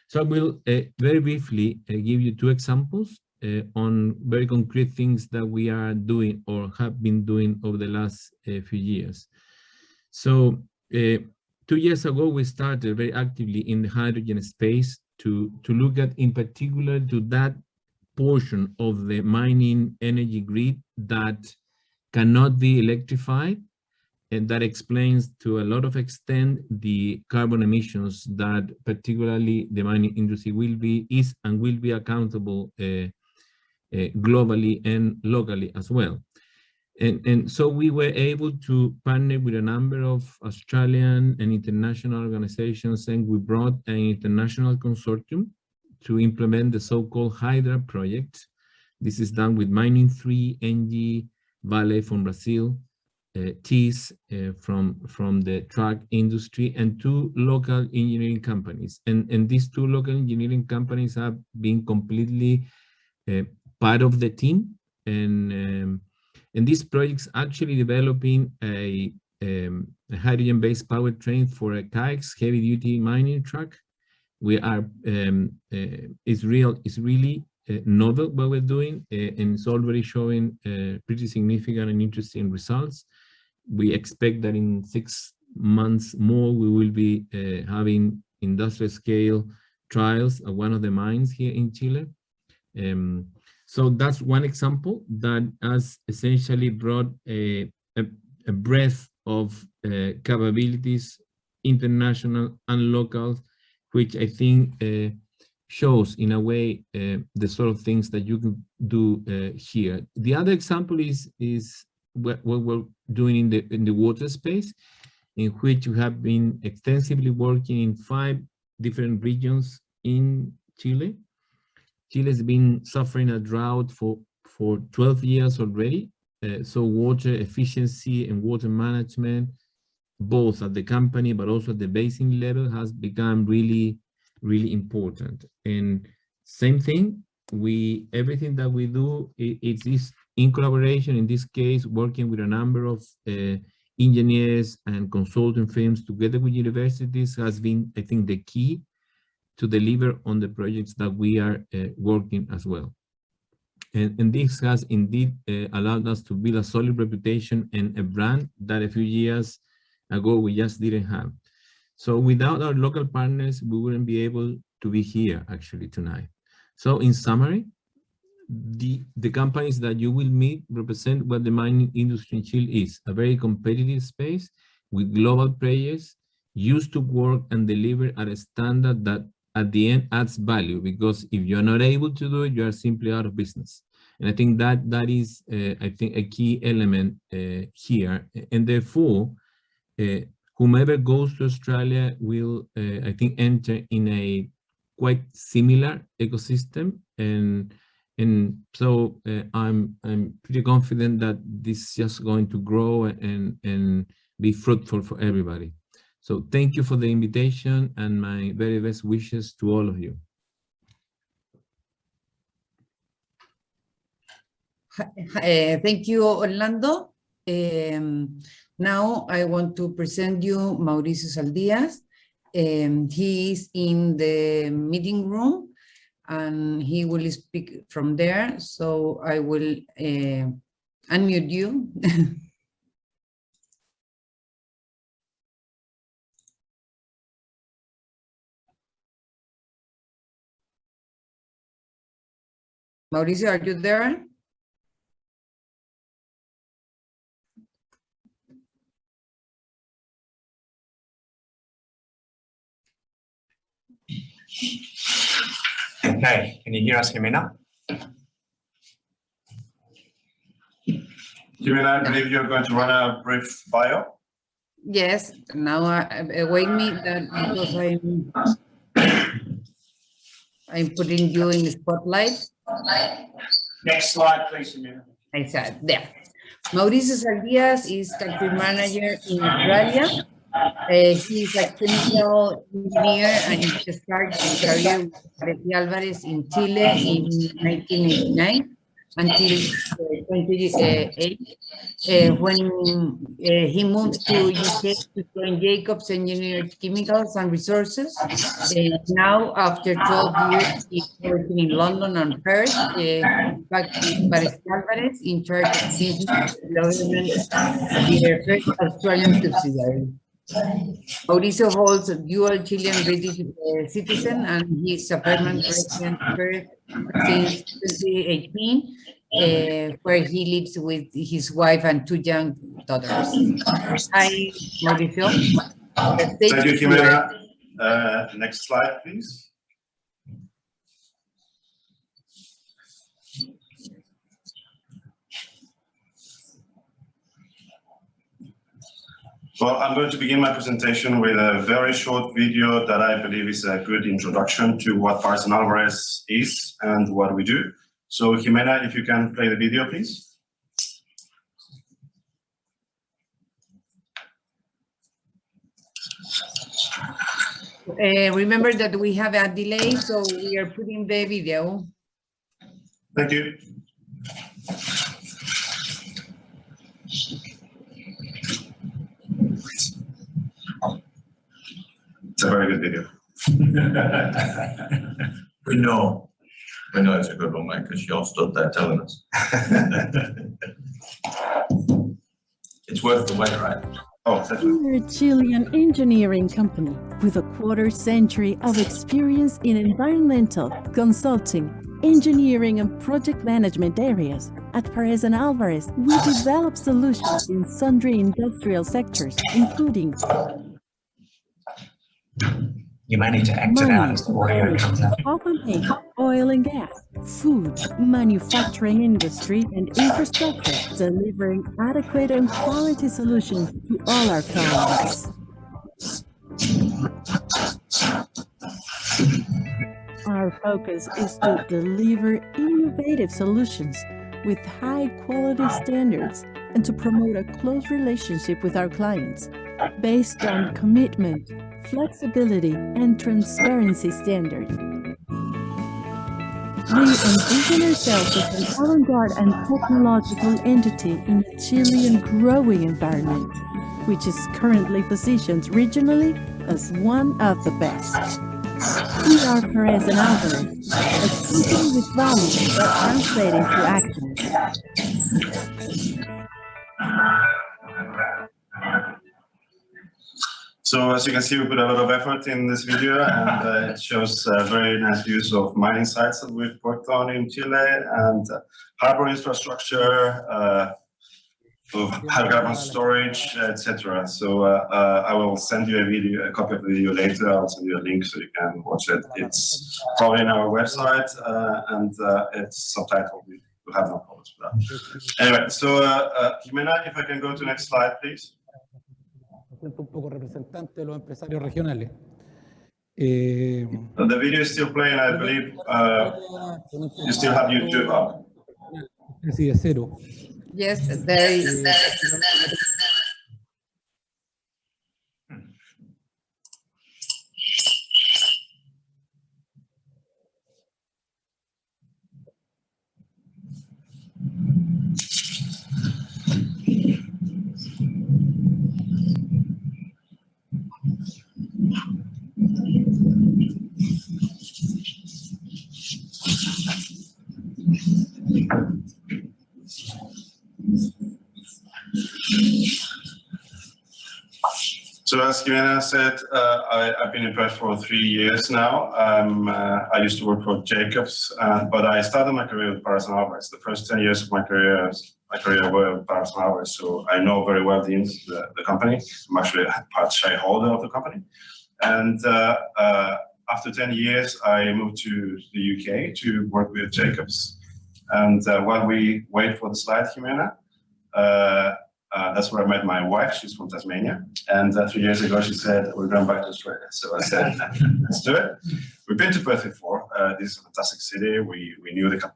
So I will very briefly give you 2 examples on very concrete things that we are doing or have been doing over the last few years. So 2 years ago, we started very actively in the hydrogen space to look at, in particular, to that portion of the mining energy grid that cannot be electrified, and that explains to a lot of extent the carbon emissions that particularly the mining industry will be accountable globally and locally as well. And so we were able to partner with a number of Australian and international organizations, and we brought an international consortium to implement the so-called Hydra Project. This is done with Mining 3, NG, Vale from Brazil, TIS from the truck industry, and 2 local engineering companies. And these 2 local engineering companies have been completely part of the team. And this project's actually developing a hydrogen-based powertrain for a kayaks heavy-duty mining truck. We are it's really novel what we're doing, and it's already showing pretty significant and interesting results. We expect that in 6 months more we will be having industrial scale trials at one of the mines here in Chile. So that's one example that has essentially brought a breadth of capabilities, international and local, which I think shows in a way the sort of things that you can do here. The other example is what we're doing in the water space, in which we have been extensively working in 5 different regions in Chile. Chile has been suffering a drought for 12 years already. So water efficiency and water management, both at the company but also at the basin level, has become really, really important. And same thing, everything that we do, it is in collaboration, in this case, working with a number of engineers and consulting firms together with universities has been, I think, the key to deliver on the projects that we are working as well. And this has indeed allowed us to build a solid reputation and a brand that a few years ago we just didn't have. So without our local partners, we wouldn't be able to be here actually tonight. So in summary, the companies that you will meet represent what the mining industry in Chile is: a very competitive space with global players used to work and deliver at a standard that at the end adds value, because if you're not able to do it, you are simply out of business. And I think that is, I think, a key element here. And therefore, whomever goes to Australia will, I think, enter in a quite similar ecosystem. And so I'm pretty confident that this is just going to grow and be fruitful for everybody. So thank you for the invitation and my very best wishes to all of you. Thank you, Orlando. Now I want to present you Maurice Saldias. He is in the meeting room and he will speak from there. So I will unmute you. Mauricio, are you there? Okay, can you hear us, Ximena? Ximena, I believe you're going to run a brief bio. Yes, now wait me that because I'm putting you in the spotlight. Next slide, please, Ximena. I said there. Maurice Saldias is country manager in Australia. He is a chemical engineer and he started his career with Alvarez in Chile in 1989 until 2008, when he moved to UK to join Jacobs Engineered Chemicals and Resources. Now, after 12 years, he's working in London and Perth, back to Alvarez in charge of business development of their first Australian subsidiary. Mauricio holds a dual Chilean-British citizen, and he's a permanent resident since 2018, where he lives with his wife and 2 young daughters. Hi, Mauricio. Thank you, Ximena. Next slide, please. Well, I'm going to begin my presentation with a very short video that I believe is a good introduction to what Paris and Alvarez is and what we do. So, Ximena, if you can play the video, please. Remember that we have a delay, so we are putting the video. Thank you. It's a very good video. We know it's a good one, mate, because you're stood there telling us. It's worth the wait, right? Oh, that's right. We're a Chilean engineering company with a quarter-century of experience in environmental, consulting, engineering and project management areas. At Perez and Alvarez, we develop solutions in sundry industrial sectors, including You may need to exit out as the audio comes out. Open oil and gas, food, manufacturing industry, and infrastructure, delivering adequate and quality solutions to all our clients. Our focus is to deliver innovative solutions with high quality standards and to promote a close relationship with our clients based on commitment, flexibility, and transparency standards. We envision ourselves as an avant-garde and technological entity in a Chilean growing environment, which is currently positioned regionally as one of the best. We are Araujo and Alvarez, a company with values that translate into action. So as you can see, we put a lot of effort in this video, and it shows very nice views of mining sites that we've worked on in Chile, and harbor infrastructure, hydrocarbon storage, etc. So I will send you a copy of the video later. I'll send you a link so you can watch it. It's probably on our website, and it's subtitled. We have no problems with that. Anyway, so Ximena, if I can go to the next slide, please. Un poco representante de los empresarios regionales. The video is still playing, I believe. You still have YouTube up. Sí, de cero. Yes, there is. So as Ximena said, I've been in Perth for 3 years now. I used to work for Jacobs, but I started my career with Alvarez. The first 10 years of my career were with Alvarez, so I know very well the company. I'm actually a part shareholder of the company. And after 10 years, I moved to the UK to work with Jacobs. And while we wait for the slide, Ximena, that's where I met my wife. She's from Tasmania. And 3 years ago, she said, we're going back to Australia. So I said, let's do it. We've been to Perth before. This is a fantastic city. We knew the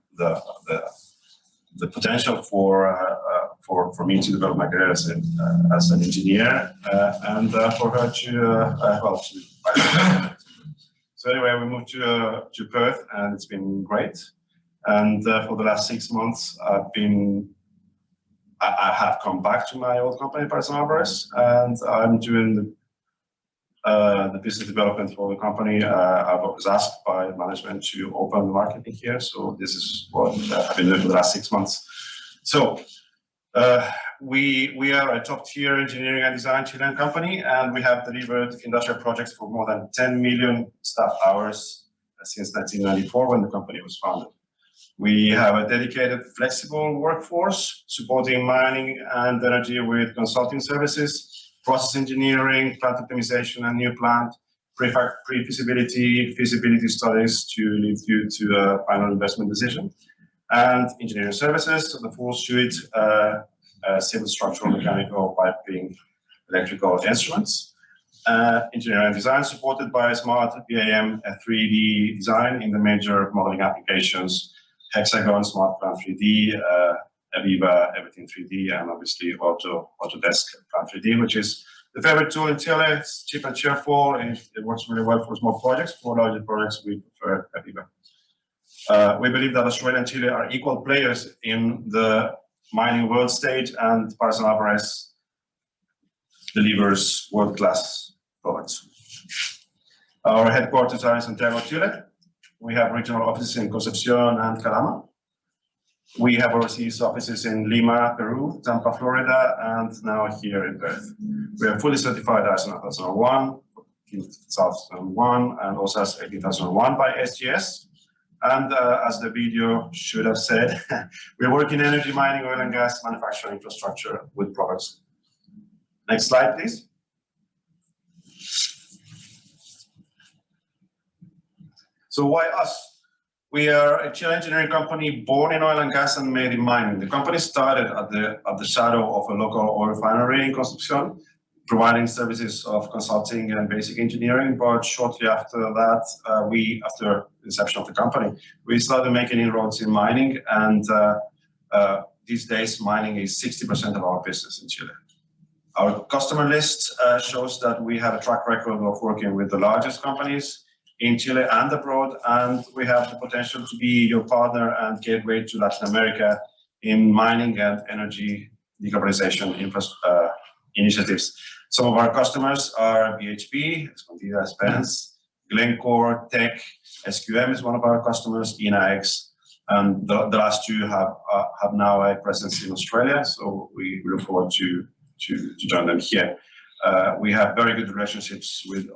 potential for me to develop my career as an engineer and for her to So anyway, we moved to Perth, and it's been great. And for the last 6 months, I have come back to my old company, Alvarez, and I'm doing the business development for the company. I was asked by management to open the marketing here, so this is what I've been doing for the last 6 months. So we are a top-tier engineering and design Chilean company, and we have delivered industrial projects for more than 10 million staff hours since 1994, when the company was founded. We have a dedicated, flexible workforce supporting mining and energy with consulting services, process engineering, plant optimization and new plant, pre-feasibility, feasibility studies to lead you to a final investment decision, and engineering services, so the full suite, civil, structural, mechanical, piping, electrical instruments. Engineering and design supported by smart BAM 3D design in the major modeling applications, Hexagon, Smart Plant 3D, Aviva, Everything 3D, and obviously Autodesk Plant 3D, which is the favorite tool in Chile. It's cheap and cheerful, and it works really well for small projects. For larger projects, we prefer Aviva. We believe that Australia and Chile are equal players in the mining world stage, and Alvarez delivers world-class products. Our headquarters are in Santiago, Chile. We have regional offices in Concepcion and Calama. We have overseas offices in Lima, Peru, Tampa, Florida, and now here in Perth. We are fully certified ISO 9001, 14001, and also as 18001 by SGS. And as the video should have said, we work in energy, mining, oil and gas, manufacturing infrastructure with products. Next slide, please. So why us? We are a Chilean engineering company born in oil and gas and made in mining. The company started at the shadow of a local oil refinery in Concepcion, providing services of consulting and basic engineering. But shortly after that, after the inception of the company, we started making inroads in mining. And these days, mining is 60% of our business in Chile. Our customer list shows that we have a track record of working with the largest companies in Chile and abroad, and we have the potential to be your partner and gateway to Latin America in mining and energy decarbonization initiatives. Some of our customers are BHP, Diaz, Benz, Glencore, Tech, SQM is one of our customers, INAX, and the last two have now a presence in Australia, so we look forward to join them here. We have very good relationships with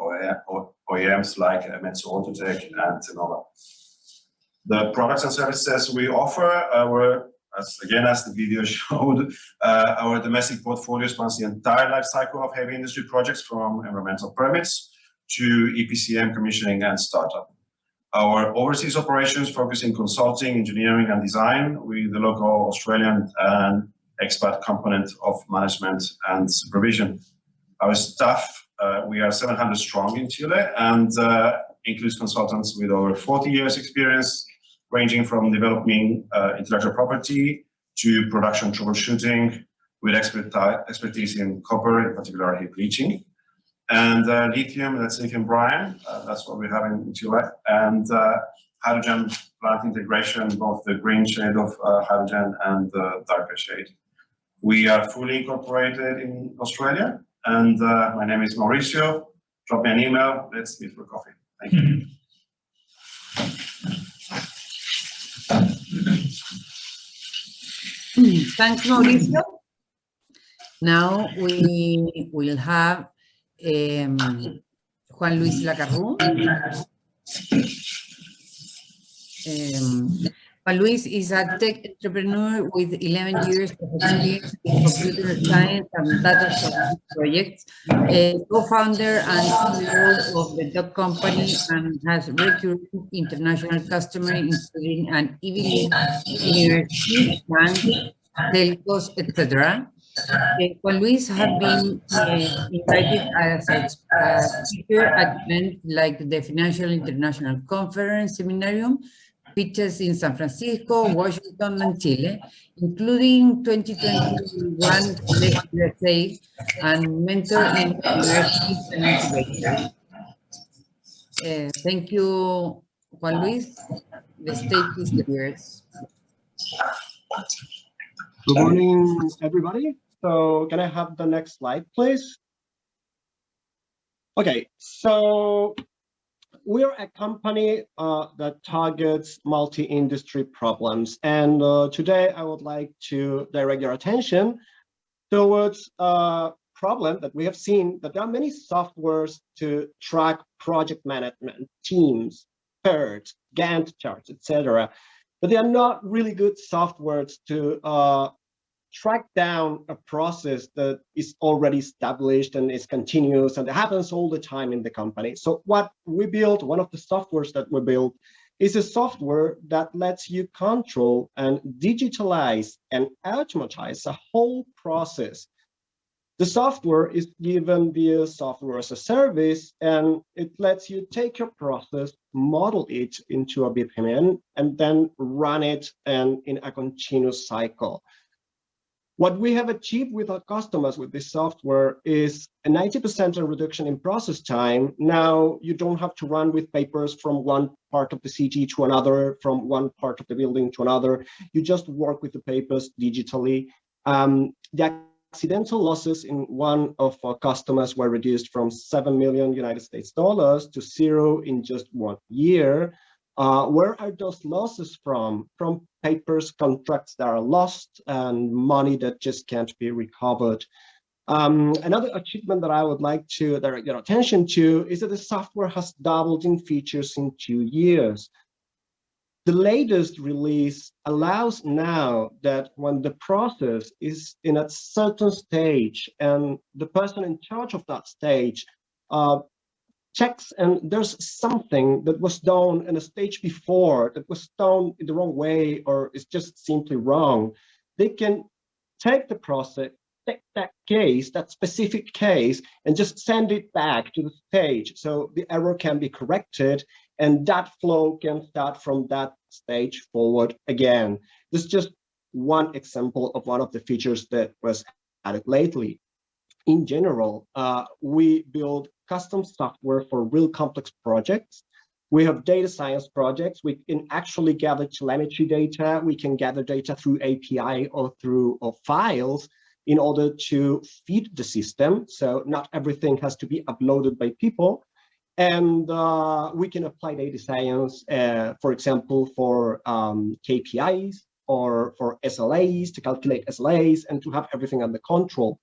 OEMs like METS and Tenova. The products and services we offer were, as the video showed, our domestic portfolio spans the entire life cycle of heavy industry projects, from environmental permits to EPCM commissioning and startup. Our overseas operations focus in consulting, engineering, and design with the local Australian and expat component of management and supervision. Our staff, we are 700 strong in Chile, and includes consultants with over 40 years experience, ranging from developing intellectual property to production troubleshooting, with expertise in copper, in particular heap leaching, and lithium, that's lithium brine, that's what we have in Chile, and hydrogen plant integration, both the green shade of hydrogen and the darker shade. We are fully incorporated in Australia, and my name is Mauricio. Drop me an email, let's meet for coffee. Thank you. Thanks, Mauricio. Now we will have Juan Luis Lacarrú. Juan Luis is a tech entrepreneur with 11 years of experience in computer science and data science projects, a co-founder and CEO of the dog company, and has recurring international customers, including an Ivy League university, banks, telcos, etc. Juan Luis has been invited as a speaker at events like the Financial International Conference Seminarium, pitches in San Francisco, Washington, and Chile, including 2021 USA, and mentor in universities and incubators. Thank you, Juan Luis. The stage is yours. Good morning, everybody. So can I have the next slide, please? Okay, so we're a company that targets multi-industry problems. And today I would like to direct your attention towards a problem that we have seen, that there are many softwares to track project management, teams, PERT, Gantt charts, etc. But they are not really good softwares to track down a process that is already established and is continuous, and it happens all the time in the company. So what we built, one of the softwares that we built, is a software that lets you control and digitalize and automatize a whole process. The software is given via software as a service, and it lets you take your process, model it into a BPMN, and then run it in a continuous cycle. What we have achieved with our customers with this software is a 90% reduction in process time. Now you don't have to run with papers from one part of the city to another, from one part of the building to another. You just work with the papers digitally. The accidental losses in one of our customers were reduced from $7 million US to 0 in just 1 year. Where are those losses from? From papers, contracts that are lost, and money that just can't be recovered. Another achievement that I would like to direct your attention to is that the software has doubled in features in 2 years. The latest release allows now that when the process is in a certain stage and the person in charge of that stage checks and there's something that was done in a stage before that was done in the wrong way or is just simply wrong, they can take the process, take that case, that specific case, and just send it back to the stage so the error can be corrected and that flow can start from that stage forward again. This is just one example of one of the features that was added lately. In general, we build custom software for real complex projects. We have data science projects. We can actually gather telemetry data. We can gather data through API or through files in order to feed the system. So not everything has to be uploaded by people. And we can apply data science, for example, for KPIs or for SLAs, to calculate SLAs and to have everything under control.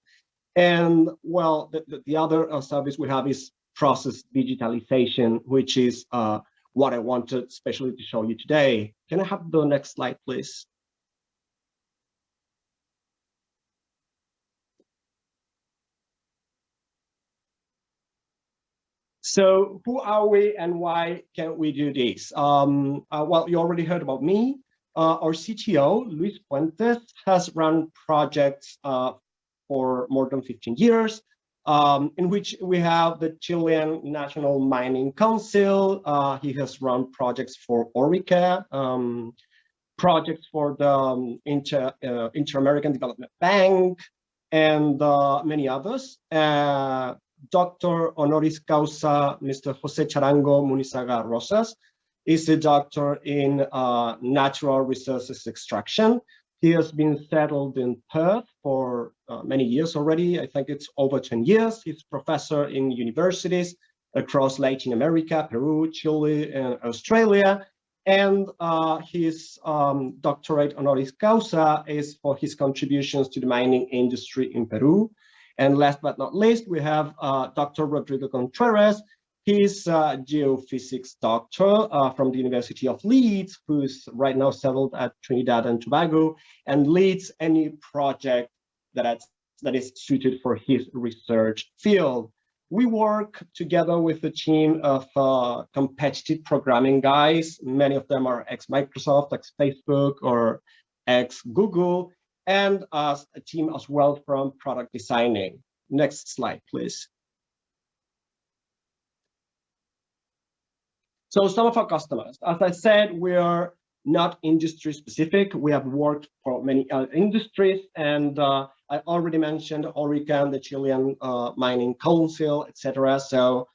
And well, the other service we have is process digitalization, which is what I wanted especially to show you today. Can I have the next slide, please? So who are we and why can we do this? Well, you already heard about me. Our CTO, Luis Puentes, has run projects for more than 15 years, in which we have the Chilean National Mining Council. He has run projects for Orica, projects for the Inter-American Development Bank, and many others. Dr. honoris causa, Mr. Jose Charango Munizaga Rosas, is a doctor in natural resources extraction. He has been settled in Perth for many years already. I think it's over 10 years. He's professor in universities across Latin America, Peru, Chile, and Australia. And his doctorate honoris causa is for his contributions to the mining industry in Peru. And last but not least, we have Dr. Rodrigo Contreras. He's a geophysics doctor from the University of Leeds, who's right now settled at Trinidad and Tobago and leads any project that is suited for his research field. We work together with a team of competitive programming guys. Many of them are ex-Microsoft, ex-Facebook, or ex-Google, and a team as well from product designing. Next slide, please. So some of our customers, as I said, we are not industry specific. We have worked for many other industries, and I already mentioned Orica, the Chilean Mining Council, etc. So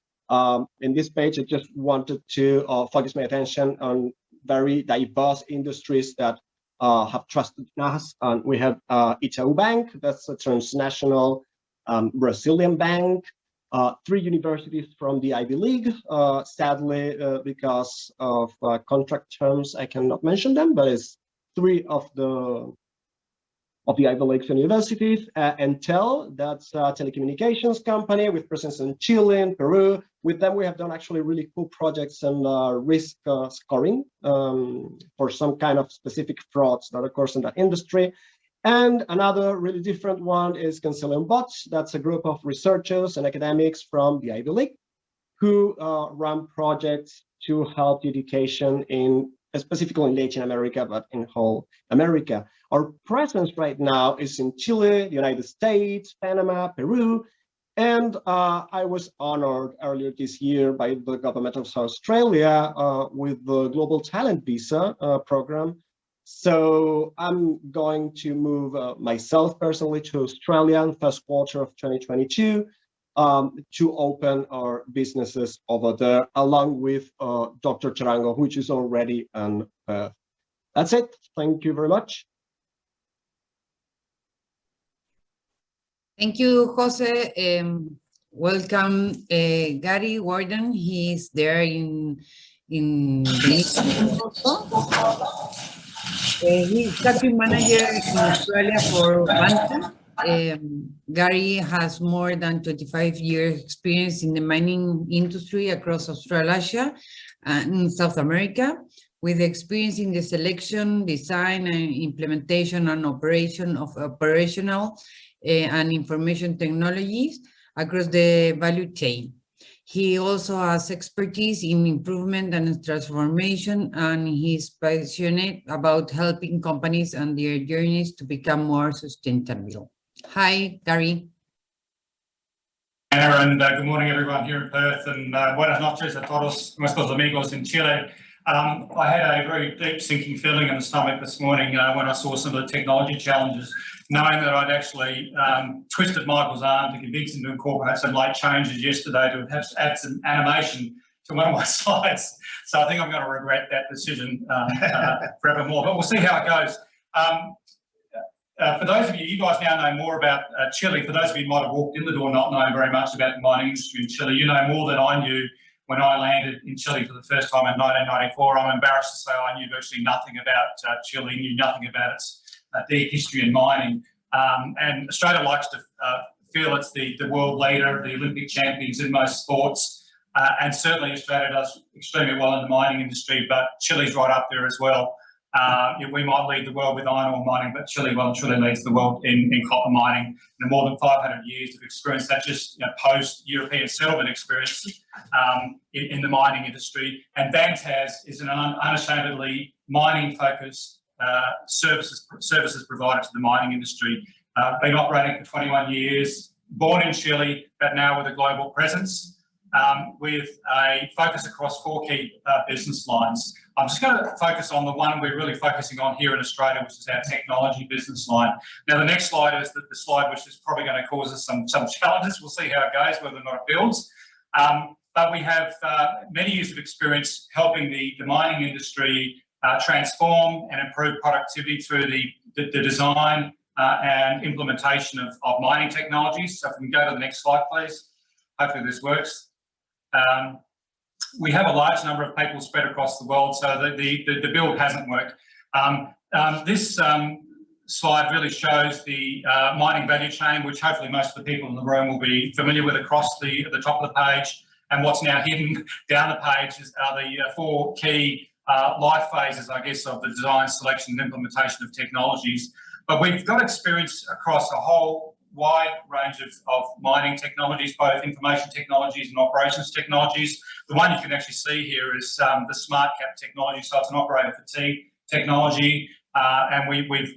in this page, I just wanted to focus my attention on very diverse industries that have trusted us. And we have Itaú Bank, that's a transnational Brazilian bank. 3 universities from the Ivy League. Sadly, because of contract terms, I cannot mention them, but it's 3 of the Ivy League universities. Entel, that's a telecommunications company with presence in Chile and Peru. With them, we have done actually really cool projects and risk scoring for some kind of specific frauds that occurs in that industry. And another really different one is Cancel Bots. That's a group of researchers and academics from the Ivy League who run projects to help education in specifically in Latin America, but in whole America. Our presence right now is in Chile, the United States, Panama, Peru, and I was honored earlier this year by the government of Australia with the Global Talent Visa program. So I'm going to move myself personally to Australia in the first quarter of 2022 to open our businesses over there, along with Dr. Charango, which is already on Perth. That's it. Thank you very much. Thank you, Jose. Welcome, Gary Warden. He's there in the also. He's country manager in Australia for Vantaz. Gary has more than 25 years experience in the mining industry across Australasia and South America, with experience in the selection, design, and implementation and operation of operational and information technologies across the value chain. He also has expertise in improvement and transformation, and he's passionate about helping companies and their journeys to become more sustainable. Hi, Gary. And good morning, everyone here in Perth, and buenas noches a todos nuestros amigos in Chile. I had a very deep sinking feeling in the stomach this morning when I saw some of the technology challenges, knowing that I'd actually twisted Michael's arm to convince him to incorporate some late changes yesterday to have add some animation to one of my slides. So I think I'm going to regret that decision forevermore, but we'll see how it goes. For those of you, you guys now know more about Chile. For those of you who might have walked in the door not knowing very much about the mining industry in Chile, you know more than I knew when I landed in Chile for the first time in 1994. I'm embarrassed to say I knew virtually nothing about Chile, knew nothing about its deep history in mining. And Australia likes to feel it's the world leader, the Olympic champions in most sports. And certainly Australia does extremely well in the mining industry, but Chile's right up there as well. We might lead the world with iron ore mining, but Chile well and truly leads the world in copper mining. In more than 500 years of experience, that's just post-European settlement experience in the mining industry. And Vantaz is an unashamedly mining-focused services provider to the mining industry. Been operating for 21 years, born in Chile, but now with a global presence. With a focus across 4 key business lines. I'm just going to focus on the one we're really focusing on here in Australia, which is our technology business line. Now, the next slide is the slide which is probably going to cause us some challenges. We'll see how it goes, whether or not it builds. But we have many years of experience helping the mining industry transform and improve productivity through the design and implementation of mining technologies. So if we can go to the next slide, please. Hopefully this works. We have a large number of people spread across the world, so the build hasn't worked. This slide really shows the mining value chain, which hopefully most of the people in the room will be familiar with across the top of the page. And what's now hidden down the page are the 4 key life phases, I guess, of the design, selection, and implementation of technologies. But we've got experience across a whole wide range of mining technologies, both information technologies and operations technologies. The one you can actually see here is the smart cap technology. So it's an operator fatigue technology. And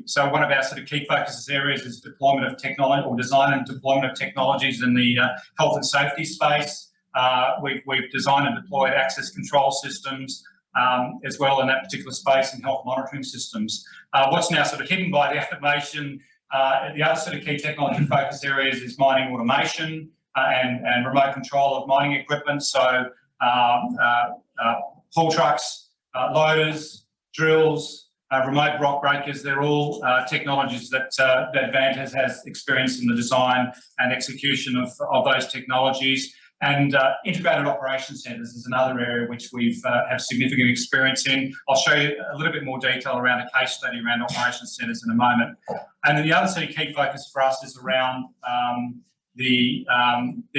so one of our sort of key focuses areas is deployment of technology, or design and deployment of technologies in the health and safety space. We've designed and deployed access control systems as well in that particular space, and health monitoring systems. What's now sort of hidden by the automation, the other sort of key technology focus areas is mining automation and remote control of mining equipment. So haul trucks, loaders, drills, remote rock breakers, they're all technologies that Vantaz has experience in the design and execution of those technologies. And integrated operations centres is another area which we've have significant experience in. I'll show you a little bit more detail around a case study around operations centres in a moment. And then the other sort of key focus for us is around the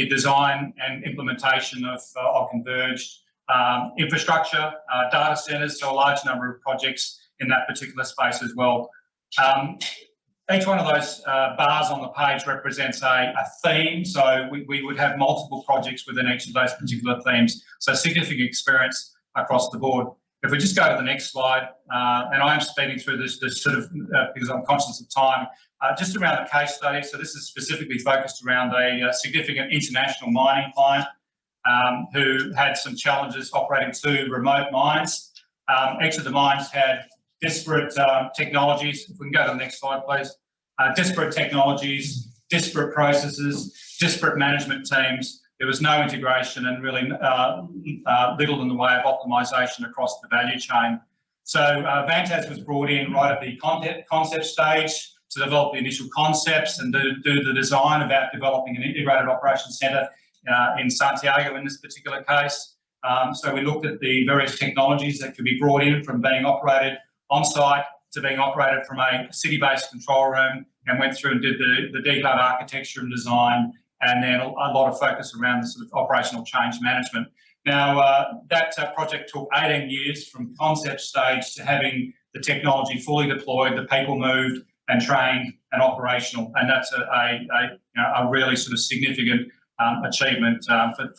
design and implementation of converged infrastructure, data centres, so a large number of projects in that particular space as well. Each one of those bars on the page represents a theme, so we would have multiple projects within each of those particular themes, so significant experience across the board. If we just go to the next slide, and I am speeding through this sort of because I'm conscious of time, just around the case study. So this is specifically focused around a significant international mining client who had some challenges operating 2 remote mines. Each of the mines had disparate technologies. If we can go to the next slide, please. Disparate technologies, disparate processes, disparate management teams. There was no integration and really little in the way of optimisation across the value chain. So Vantaz was brought in right at the concept stage to develop the initial concepts and do the design about developing an integrated operations centre in Santiago in this particular case. So we looked at the various technologies that could be brought in from being operated on-site to being operated from a city-based control room, and went through and did the detailed architecture and design, and then a lot of focus around the sort of operational change management. Now, that project took 18 years from concept stage to having the technology fully deployed, the people moved and trained and operational, and that's a really sort of significant achievement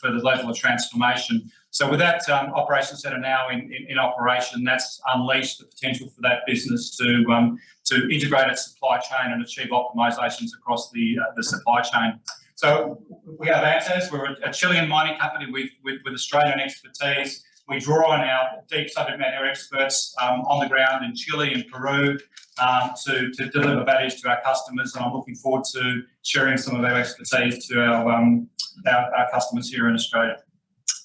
for the level of transformation. So with that operations center now in operation, that's unleashed the potential for that business to integrate its supply chain and achieve optimizations across the supply chain. So we have Vantaz. We're a Chilean mining company with Australian expertise. We draw on our deep subject matter experts on the ground in Chile and Peru to deliver values to our customers. And I'm looking forward to sharing some of our expertise to our customers here in Australia.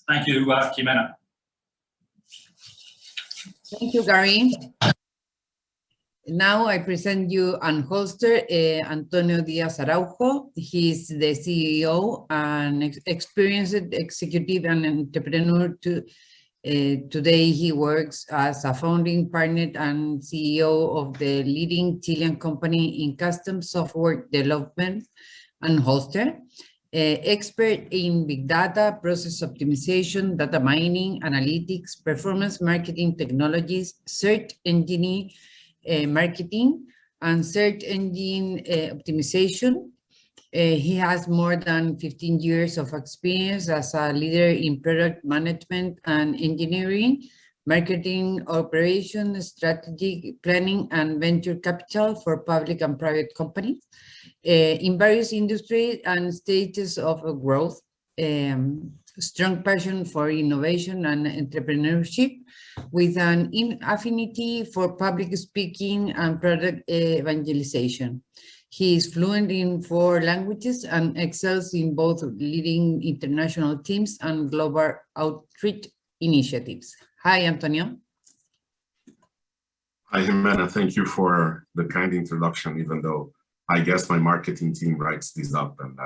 Thank you, Ximena. Thank you, Gary. Now I present you Unholster, Antonio Diaz Araujo. He's the CEO and experienced executive and entrepreneur. Today he works as a founding partner and CEO of the leading Chilean company in custom software development, Unholster. Expert in big data, process optimization, data mining, analytics, performance marketing technologies, search engine marketing, and search engine optimization. He has more than 15 years of experience as a leader in product management and engineering, marketing, operation, strategic planning, and venture capital for public and private companies in various industries and stages of growth. Strong passion for innovation and entrepreneurship, with an affinity for public speaking and product evangelization. He is fluent in 4 languages and excels in both leading international teams and global outreach initiatives. Hi, Antonio. Hi, Ximena. Thank you for the kind introduction, even though I guess my marketing team writes these up, and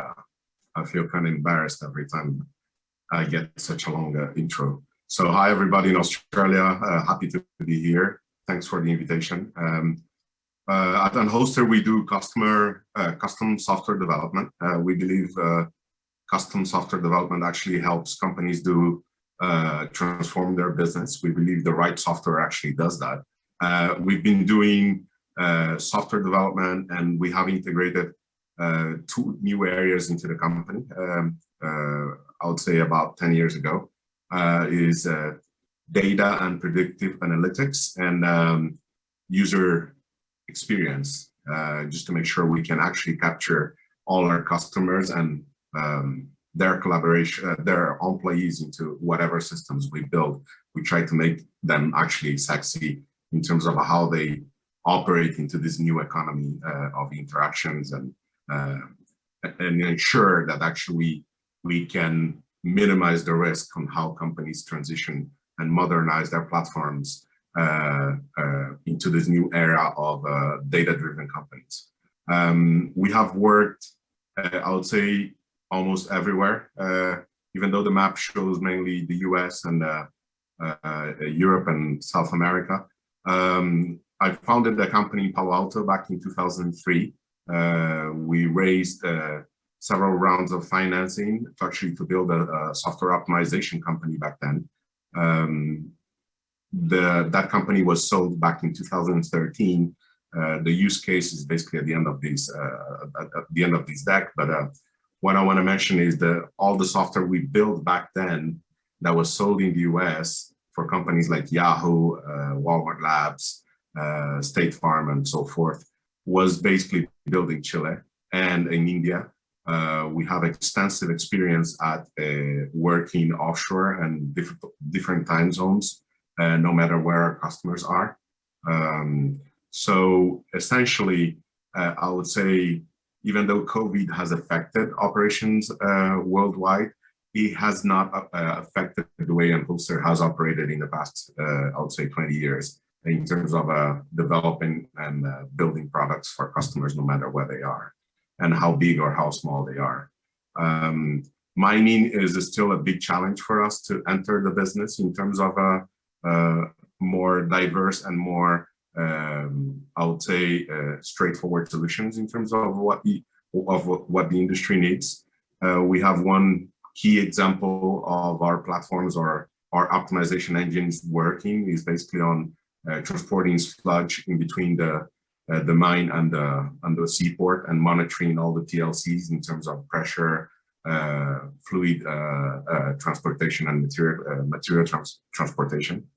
I feel kind of embarrassed every time I get such a long intro. So hi, everybody in Australia. Happy to be here. Thanks for the invitation. At Unholster, we do custom software development. We believe custom software development actually helps companies transform their business. We believe the right software actually does that. We've been doing software development, and we have integrated 2 new areas into the company. I would say about 10 years ago, is data and predictive analytics and user experience, just to make sure we can actually capture all our customers and their collaboration, their employees into whatever systems we build. We try to make them actually sexy in terms of how they operate into this new economy of interactions, and ensure that actually we can minimize the risk on how companies transition and modernize their platforms into this new era of data-driven companies. We have worked, I would say, almost everywhere, even though the map shows mainly the US and Europe and South America. I founded a company in Palo Alto back in 2003. We raised several rounds of financing to build a software optimization company back then. That company was sold back in 2013. The use case is basically at the end of this deck. But what I want to mention is that all the software we built back then that was sold in the US for companies like Yahoo, Walmart Labs, State Farm, and so forth, was basically built in Chile and in India. We have extensive experience at working offshore and different time zones, no matter where our customers are. So essentially, I would say, even though COVID has affected operations worldwide, it has not affected the way Unholster has operated in the past, I would say, 20 years in terms of developing and building products for customers, no matter where they are and how big or how small they are. Mining is still a big challenge for us to enter the business in terms of more diverse and more, I would say, straightforward solutions in terms of what the industry needs. We have one key example of our platforms or our optimization engines working is basically on transporting sludge in between the mine and the seaport, and monitoring all the TLCs in terms of pressure, fluid transportation and material transportation,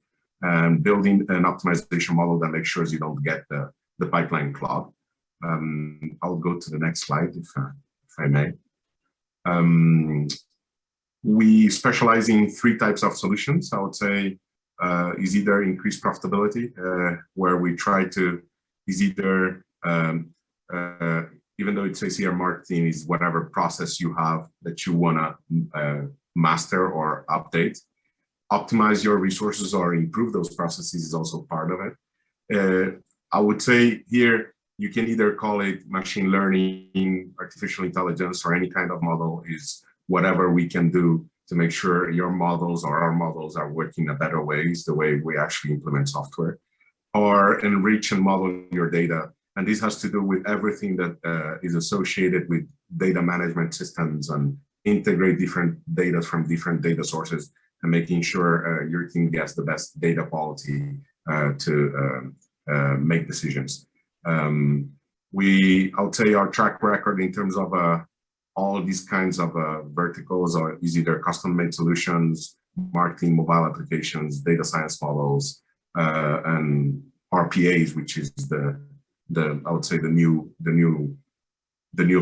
and building an optimization model that makes sure you don't get the pipeline clogged. I'll go to the next slide if I may. We specialize in 3 types of solutions. I would say is either increased profitability, where we try to, is either, even though it says here marketing is whatever process you have that you wanna master or update, optimize your resources or improve those processes is also part of it. I would say here, you can either call it machine learning, artificial intelligence, or any kind of model is whatever we can do to make sure your models or our models are working in better ways, the way we actually implement software, or enrich and model your data. And this has to do with everything that is associated with data management systems and integrate different data from different data sources and making sure your team gets the best data quality to make decisions. I would say our track record in terms of all these kinds of verticals is either custom-made solutions, marketing, mobile applications, data science models, and RPAs, which is I would say the new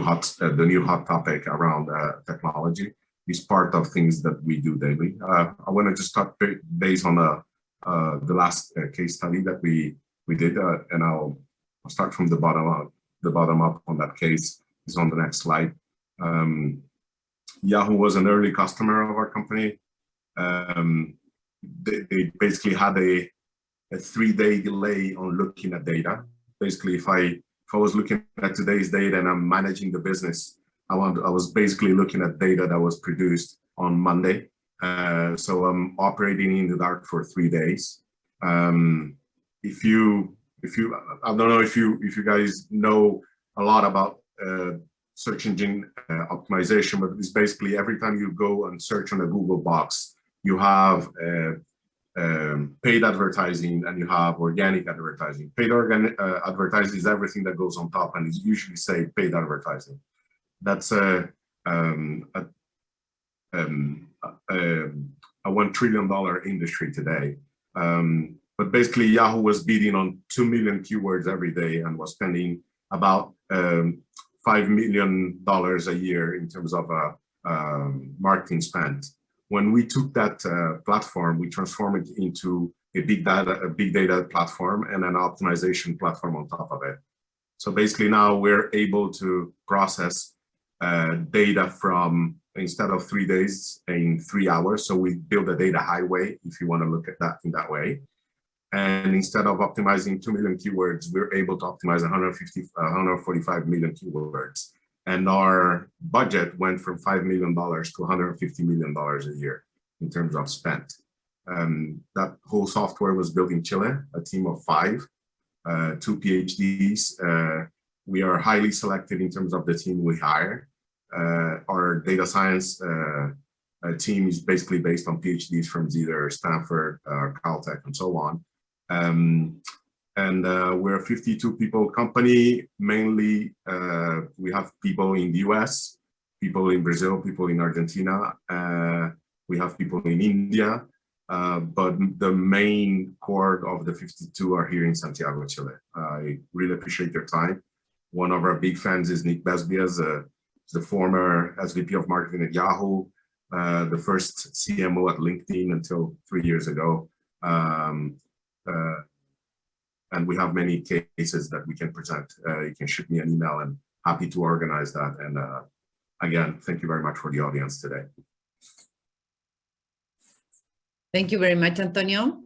hot topic around technology, is part of things that we do daily. I want to just start based on the last case study that we did, and I'll start from the bottom up on that case. Is on the next slide. Yahoo was an early customer of our company. They basically had a 3-day delay on looking at data. Basically, if I was looking at today's data and I'm managing the business, I was basically looking at data that was produced on Monday. So I'm operating in the dark for 3 days. If you I don't know if you guys know a lot about search engine optimization, but it's basically every time you go and search on a Google box, you have paid advertising and you have organic advertising. Paid advertising is everything that goes on top, and it's usually say paid advertising. That's a $1 trillion industry today. But basically Yahoo was bidding on 2 million keywords every day and was spending about $5 million a year in terms of marketing spend. When we took that platform, we transformed it into a big data platform and an optimization platform on top of it. So basically now we're able to process data from, instead of 3 days, in 3 hours. So we build a data highway, if you want to look at that in that way. And instead of optimizing 2 million keywords, we're able to optimize 145 million keywords. And our budget went from $5 million to $150 million a year in terms of spend. That whole software was built in Chile, a team of 5, 2 PhDs. We are highly selective in terms of the team we hire. Our data science team is basically based on PhDs from either Stanford, Caltech, and so on. We're a 52 people company. Mainly, we have people in the US, people in Brazil, people in Argentina. We have people in India, but the main core of the 52 are here in Santiago, Chile. I really appreciate your time. One of our big fans is Nick Besbias, the former SVP of marketing at Yahoo, the first CMO at LinkedIn until 3 years ago. And we have many cases that we can present. You can shoot me an email and happy to organize that. And again, thank you very much for the audience today. Thank you very much, Antonio.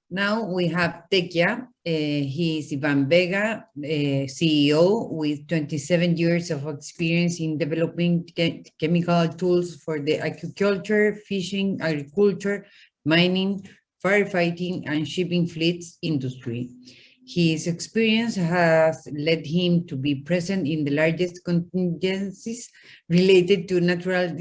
Now we have Tequia. He is Ivan Vega, CEO with 27 years of experience in developing chemical tools for the agriculture, fishing, agriculture, mining, firefighting, and shipping fleets industry. His experience has led him to be present in the largest contingencies related to natural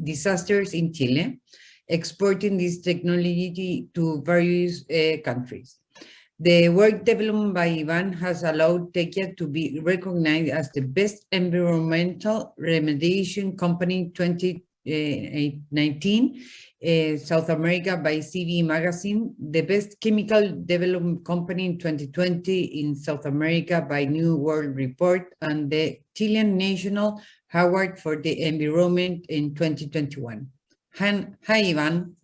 disasters in Chile, exporting this technology to various countries. The work developed by Ivan has allowed Tequia to be recognized as the best environmental remediation company in 2019, South America by CV Magazine, the best chemical development company in 2020 in South America by New World Report, and the Chilean National Award for the Environment in 2021. Hi, Ivan.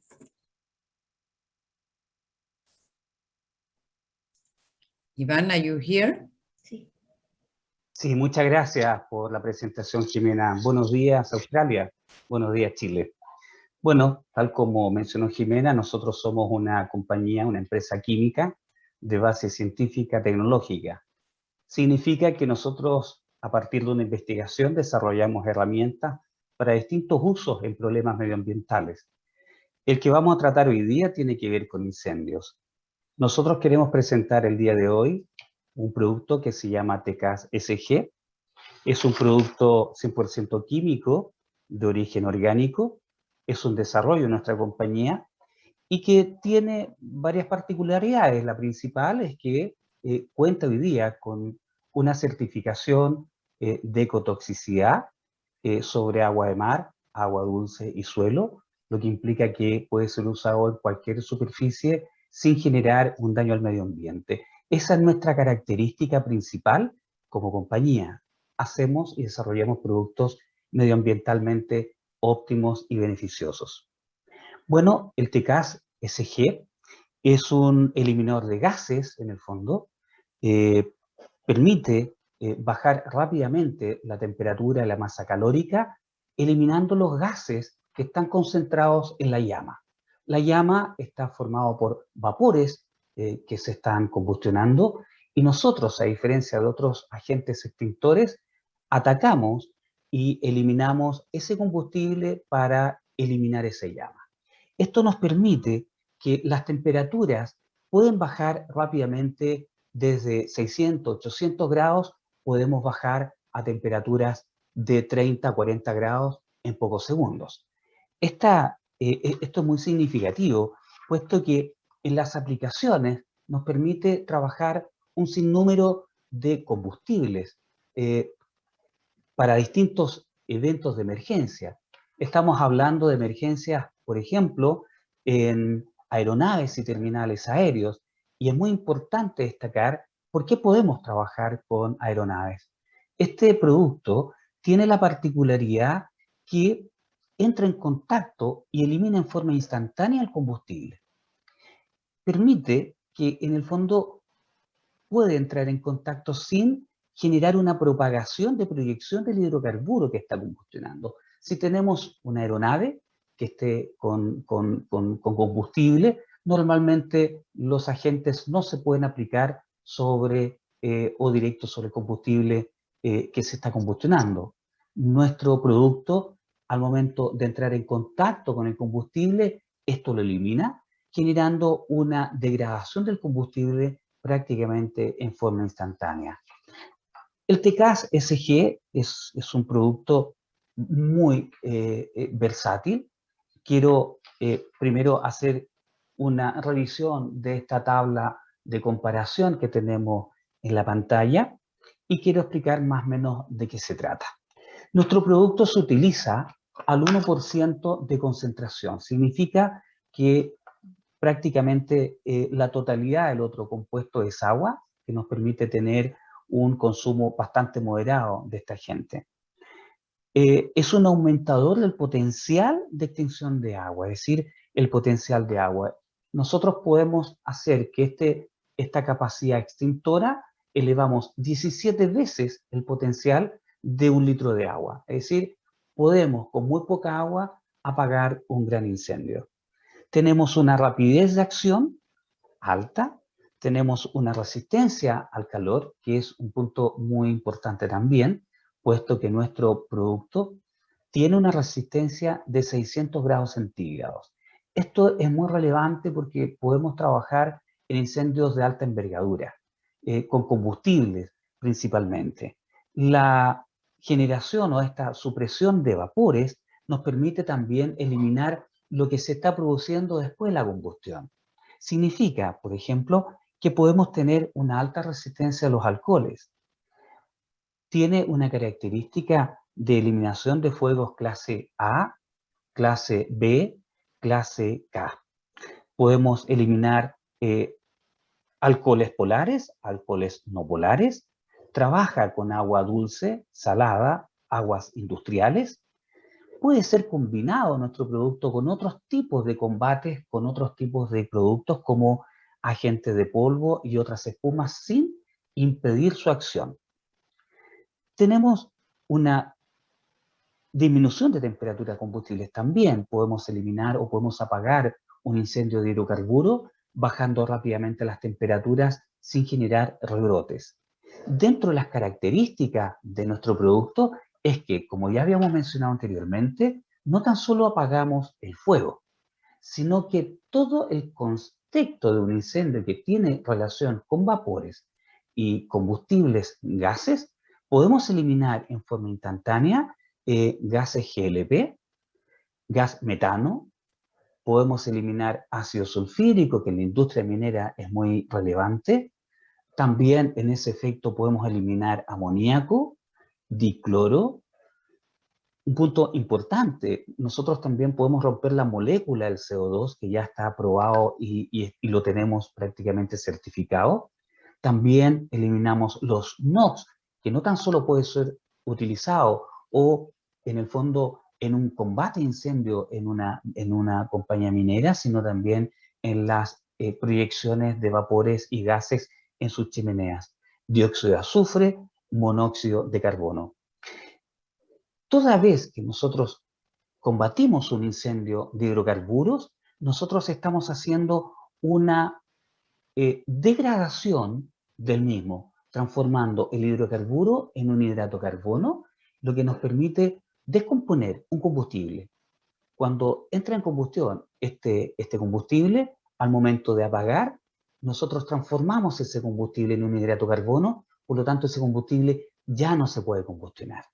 Iván, are you here? Sí, muchas gracias por la presentación, Ximena. Buenos días, Australia. Buenos días, Chile. Bueno, tal como mencionó Ximena, nosotros somos una compañía, una empresa química de base científica tecnológica. Significa que nosotros, a partir de una investigación, desarrollamos herramientas para distintos usos en problemas medioambientales. El que vamos a tratar hoy día tiene que ver con incendios. Nosotros queremos presentar el día de hoy un producto que se llama Tecas SG. Es un producto 100% químico, de origen orgánico. Es un desarrollo de nuestra compañía y que tiene varias particularidades. La principal es que cuenta hoy día con una certificación de ecotoxicidad sobre agua de mar, agua dulce y suelo, lo que implica que puede ser usado en cualquier superficie sin generar un daño al medio ambiente. Esa es nuestra característica principal como compañía. Hacemos y desarrollamos productos medioambientalmente óptimos y beneficiosos. Bueno, el Tecas SG es un eliminador de gases, en el fondo, permite bajar rápidamente la temperatura y la masa calórica, eliminando los gases que están concentrados en la llama. La llama está formada por vapores que se están combustionando y nosotros, a diferencia de otros agentes extintores, atacamos y eliminamos ese combustible para eliminar esa llama. Esto nos permite que las temperaturas pueden bajar rápidamente desde 600, 800 grados, podemos bajar a temperaturas de 30 a 40 grados en pocos segundos. Esto es muy significativo, puesto que en las aplicaciones nos permite trabajar un sinnúmero de combustibles para distintos eventos de emergencia. Estamos hablando de emergencias, por ejemplo, en aeronaves y terminales aéreos, y es muy importante destacar por qué podemos trabajar con aeronaves. Este producto tiene la particularidad que entra en contacto y elimina en forma instantánea el combustible. Permite que, en el fondo, puede entrar en contacto sin generar una propagación de proyección del hidrocarburo que está combustionando. Si tenemos una aeronave que esté con combustible, normalmente los agentes no se pueden aplicar sobre o directo sobre el combustible que se está combustionando. Nuestro producto, al momento de entrar en contacto con el combustible, esto lo elimina, generando una degradación del combustible prácticamente en forma instantánea. El Tecas SG es un producto muy versátil. Quiero primero hacer una revisión de esta tabla de comparación que tenemos en la pantalla y quiero explicar más o menos de qué se trata. Nuestro producto se utiliza al 1% de concentración. Significa que prácticamente la totalidad del otro compuesto es agua, que nos permite tener un consumo bastante moderado de esta agente. Es un aumentador del potencial de extinción de agua, es decir, el potencial de agua. Nosotros podemos hacer que esta capacidad extintora elevamos 17 veces el potencial de 1 litro de agua. Es decir, podemos con muy poca agua apagar un gran incendio. Tenemos una rapidez de acción alta, tenemos una resistencia al calor, que es un punto muy importante también, puesto que nuestro producto tiene una resistencia de 600 grados centígrados. Esto es muy relevante porque podemos trabajar en incendios de alta envergadura, con combustibles principalmente. La generación o esta supresión de vapores nos permite también eliminar lo que se está produciendo después de la combustión. Significa, por ejemplo, que podemos tener una alta resistencia a los alcoholes. Tiene una característica de eliminación de fuegos clase A, clase B, clase K. Podemos eliminar alcoholes polares, alcoholes no polares. Trabaja con agua dulce, salada, aguas industriales. Puede ser combinado nuestro producto con otros tipos de combates, con otros tipos de productos como agentes de polvo y otras espumas sin impedir su acción. Tenemos una disminución de temperatura de combustibles también. Podemos eliminar o podemos apagar un incendio de hidrocarburos bajando rápidamente las temperaturas sin generar rebrotes. Dentro de las características de nuestro producto es que, como ya habíamos mencionado anteriormente, no tan solo apagamos el fuego, sino que todo el contexto de un incendio que tiene relación con vapores y combustibles gases, podemos eliminar en forma instantánea gases GLP, gas metano, podemos eliminar ácido sulfídrico, que en la industria minera es muy relevante. También en ese efecto podemos eliminar amoníaco, dicloro. Un punto importante, nosotros también podemos romper la molécula del CO2, que ya está aprobado y lo tenemos prácticamente certificado. También eliminamos los NOx, que no tan solo puede ser utilizado o en el fondo en un combate de incendio en una compañía minera, sino también en las proyecciones de vapores y gases en sus chimeneas. Dióxido de azufre, monóxido de carbono. Toda vez que nosotros combatimos un incendio de hidrocarburos, nosotros estamos haciendo una degradación del mismo, transformando el hidrocarburo en un hidrato de carbono, lo que nos permite descomponer un combustible. Cuando entra en combustión este combustible, al momento de apagar, nosotros transformamos ese combustible en un hidrato de carbono, por lo tanto ese combustible ya no se puede combustionar.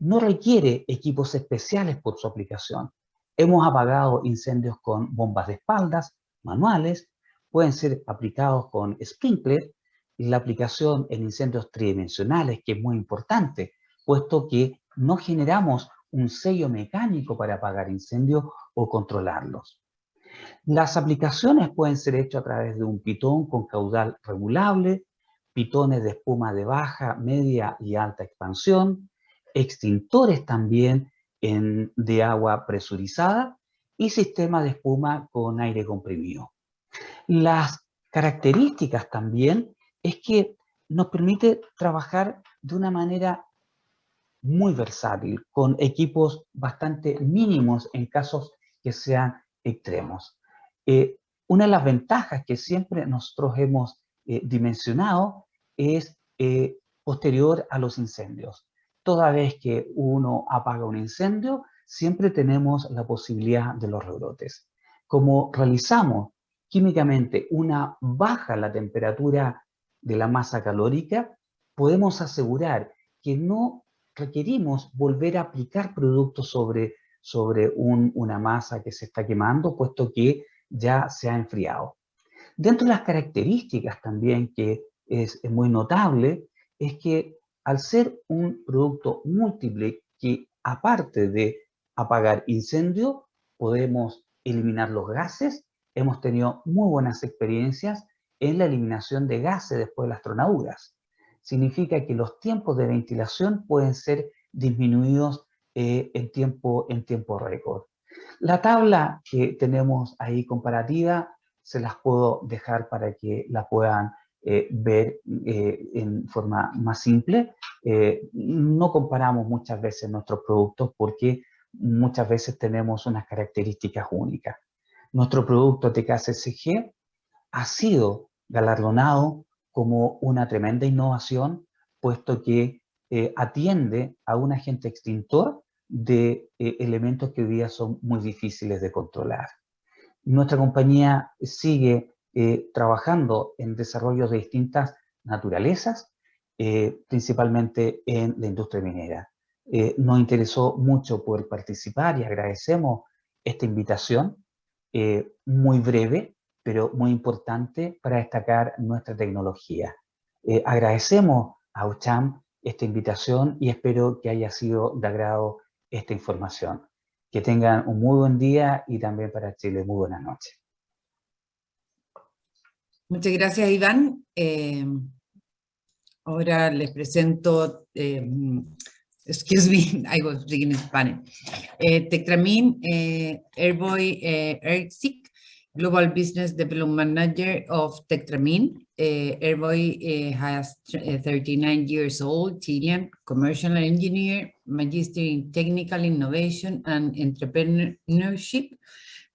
No requiere equipos especiales por su aplicación. Hemos apagado incendios con bombas de espaldas, manuales, pueden ser aplicados con sprinkler, la aplicación en incendios tridimensionales, que es muy importante, puesto que no generamos un sello mecánico para apagar incendios o controlarlos. Las aplicaciones pueden ser hechas a través de un pitón con caudal regulable, pitones de espuma de baja, media y alta expansión, extintores también de agua presurizada y sistema de espuma con aire comprimido. Las características también es que nos permite trabajar de una manera muy versátil, con equipos bastante mínimos en casos que sean extremos. Una de las ventajas que siempre nosotros hemos dimensionado es posterior a los incendios. Toda vez que uno apaga un incendio, siempre tenemos la posibilidad de los rebrotes. Como realizamos químicamente una baja en la temperatura de la masa calórica, podemos asegurar que no requerimos volver a aplicar productos sobre una masa que se está quemando, puesto que ya se ha enfriado. Dentro de las características también que es muy notable, es que al ser un producto múltiple que aparte de apagar incendio, podemos eliminar los gases. Hemos tenido muy buenas experiencias en la eliminación de gases después de las tronaduras. Significa que los tiempos de ventilación pueden ser disminuidos en tiempo récord. La tabla que tenemos ahí comparativa se las puedo dejar para que la puedan ver en forma más simple. No comparamos muchas veces nuestros productos porque muchas veces tenemos unas características únicas. Nuestro producto TKCCG ha sido galardonado como una tremenda innovación, puesto que atiende a un agente extintor de elementos que hoy día son muy difíciles de controlar. Nuestra compañía sigue trabajando en desarrollos de distintas naturalezas, principalmente en la industria minera. Nos interesó mucho poder participar y agradecemos esta invitación muy breve, pero muy importante para destacar nuestra tecnología. Agradecemos a Auscham esta invitación y espero que haya sido de agrado esta información. Que tengan un muy buen día y también para Chile, muy buenas noches. Muchas gracias, Iván. Ahora les presento, excuse me, I was speaking in Spanish. Tectramin, Hrvoj Hrzic, Global Business Development Manager of Tectramin. Hrvoj has 39 years old, Chilean, commercial engineer, magister in technical innovation and entrepreneurship,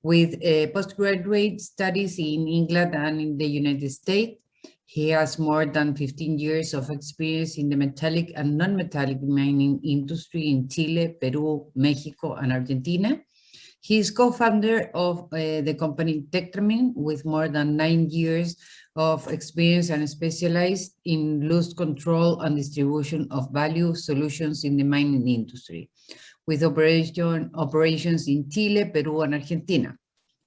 with postgraduate studies in England and in the United States. He has more than 15 years of experience in the metallic and non-metallic mining industry in Chile, Peru, Mexico, and Argentina. He is co-founder of the company Tectramin, with more than 9 years of experience and specialized in loss control and distribution of value solutions in the mining industry, with operations in Chile, Peru, and Argentina.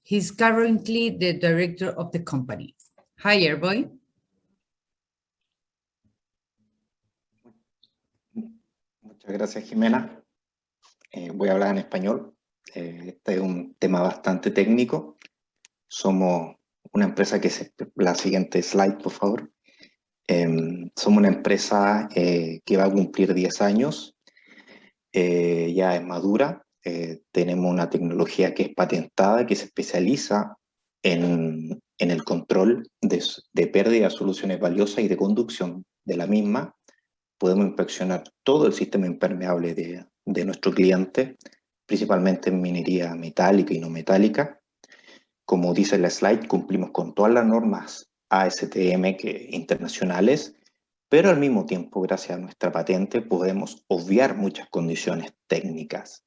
He's currently the director of the company. Hi, Hrvoj. Muchas gracias, Ximena. Voy a hablar en español. Este es un tema bastante técnico. Somos una empresa la siguiente slide, por favor. Somos una empresa que va a cumplir 10 años. Ya es madura. Tenemos una tecnología que es patentada, que se especializa en el control de pérdida de soluciones valiosas y de conducción de la misma. Podemos inspeccionar todo el sistema impermeable de nuestro cliente, principalmente en minería metálica y no metálica. Como dice la slide, cumplimos con todas las normas ASTM internacionales, pero al mismo tiempo, gracias a nuestra patente, podemos obviar muchas condiciones técnicas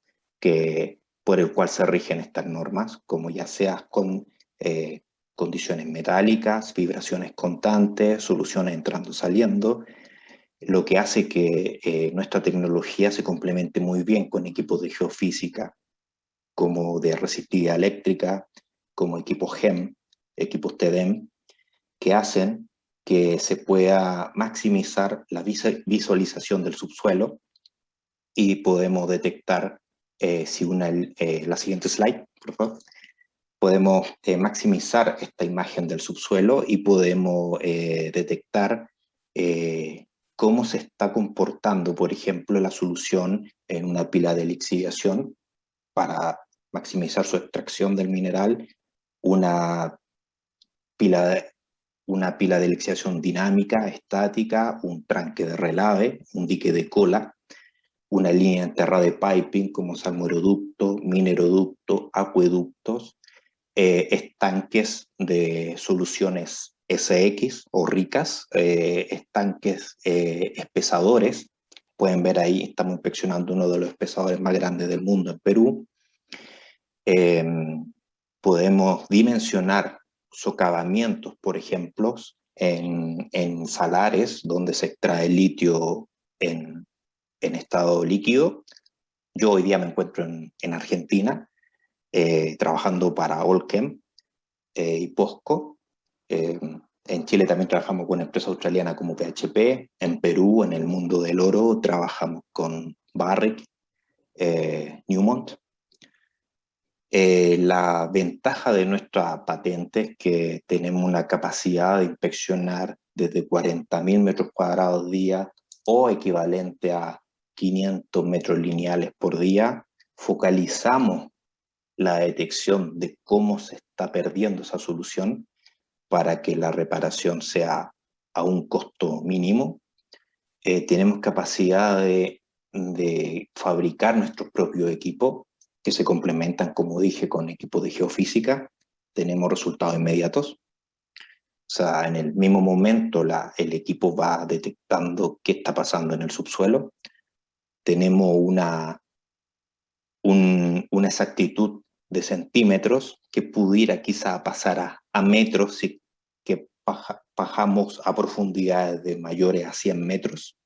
por el cual se rigen estas normas, como ya sea con condiciones metálicas, vibraciones constantes, soluciones entrando y saliendo, lo que hace que nuestra tecnología se complemente muy bien con equipos de geofísica, como de resistividad eléctrica, como equipos GEM, equipos TDEM, que hacen que se pueda maximizar la visualización del subsuelo y podemos detectar, la siguiente slide, por favor, podemos maximizar esta imagen del subsuelo y podemos detectar cómo se está comportando, por ejemplo, la solución en una pila de lixiviación para maximizar su extracción del mineral, una pila de lixiviación dinámica, estática, un tranque de relave, un dique de cola, una línea enterrada de piping como salmoreoducto, mineroducto, acueductos, estanques de soluciones SX o ricas, estanques espesadores. Pueden ver ahí, estamos inspeccionando uno de los espesadores más grandes del mundo en Perú. Podemos dimensionar socavamientos, por ejemplo, en salares donde se extrae litio en estado líquido. Yo hoy día me encuentro en Argentina, trabajando para Allkem y POSCO. En Chile también trabajamos con empresas australianas como PHP. En Perú, en el mundo del oro, trabajamos con Barrick, Newmont. La ventaja de nuestra patente es que tenemos una capacidad de inspeccionar desde 40.000 metros cuadrados día o equivalente a 500 metros lineales por día. Focalizamos la detección de cómo se está perdiendo esa solución para que la reparación sea a un costo mínimo. Tenemos capacidad de fabricar nuestros propios equipos que se complementan, como dije, con equipos de geofísica. Tenemos resultados inmediatos. O sea, en el mismo momento el equipo va detectando qué está pasando en el subsuelo. Tenemos una exactitud de centímetros que pudiera quizá pasar a metros si que bajamos a profundidades de mayores a 100 metros.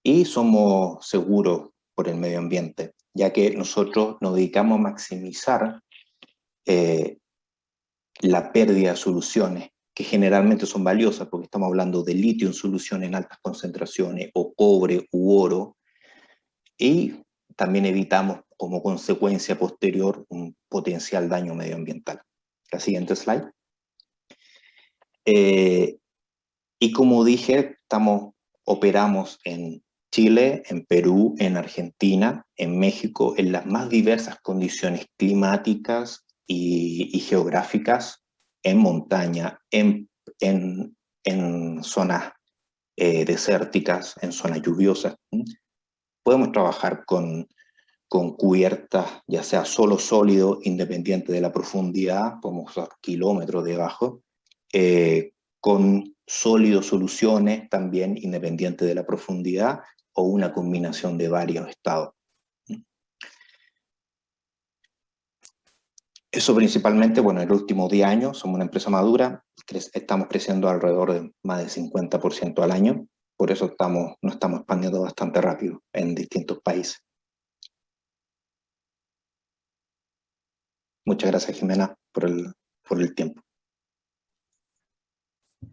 Y somos seguros por el medio ambiente, ya que nosotros nos dedicamos a maximizar la pérdida de soluciones, que generalmente son valiosas porque estamos hablando de litio en solución en altas concentraciones, o cobre u oro, y también evitamos como consecuencia posterior un potencial daño medioambiental. La siguiente slide. Y como dije, operamos en Chile, en Perú, en Argentina, en México, en las más diversas condiciones climáticas y geográficas, en montaña, en zonas desérticas, en zonas lluviosas. Podemos trabajar con cubiertas, ya sea solo sólido, independiente de la profundidad, podemos usar kilómetros debajo, con sólido soluciones también independiente de la profundidad, o una combinación de varios estados. Eso principalmente, bueno, en los últimos 10 años somos una empresa madura, estamos creciendo alrededor de más del 50% al año, por eso nos estamos expandiendo bastante rápido en distintos países. Muchas gracias, Ximena, por el tiempo.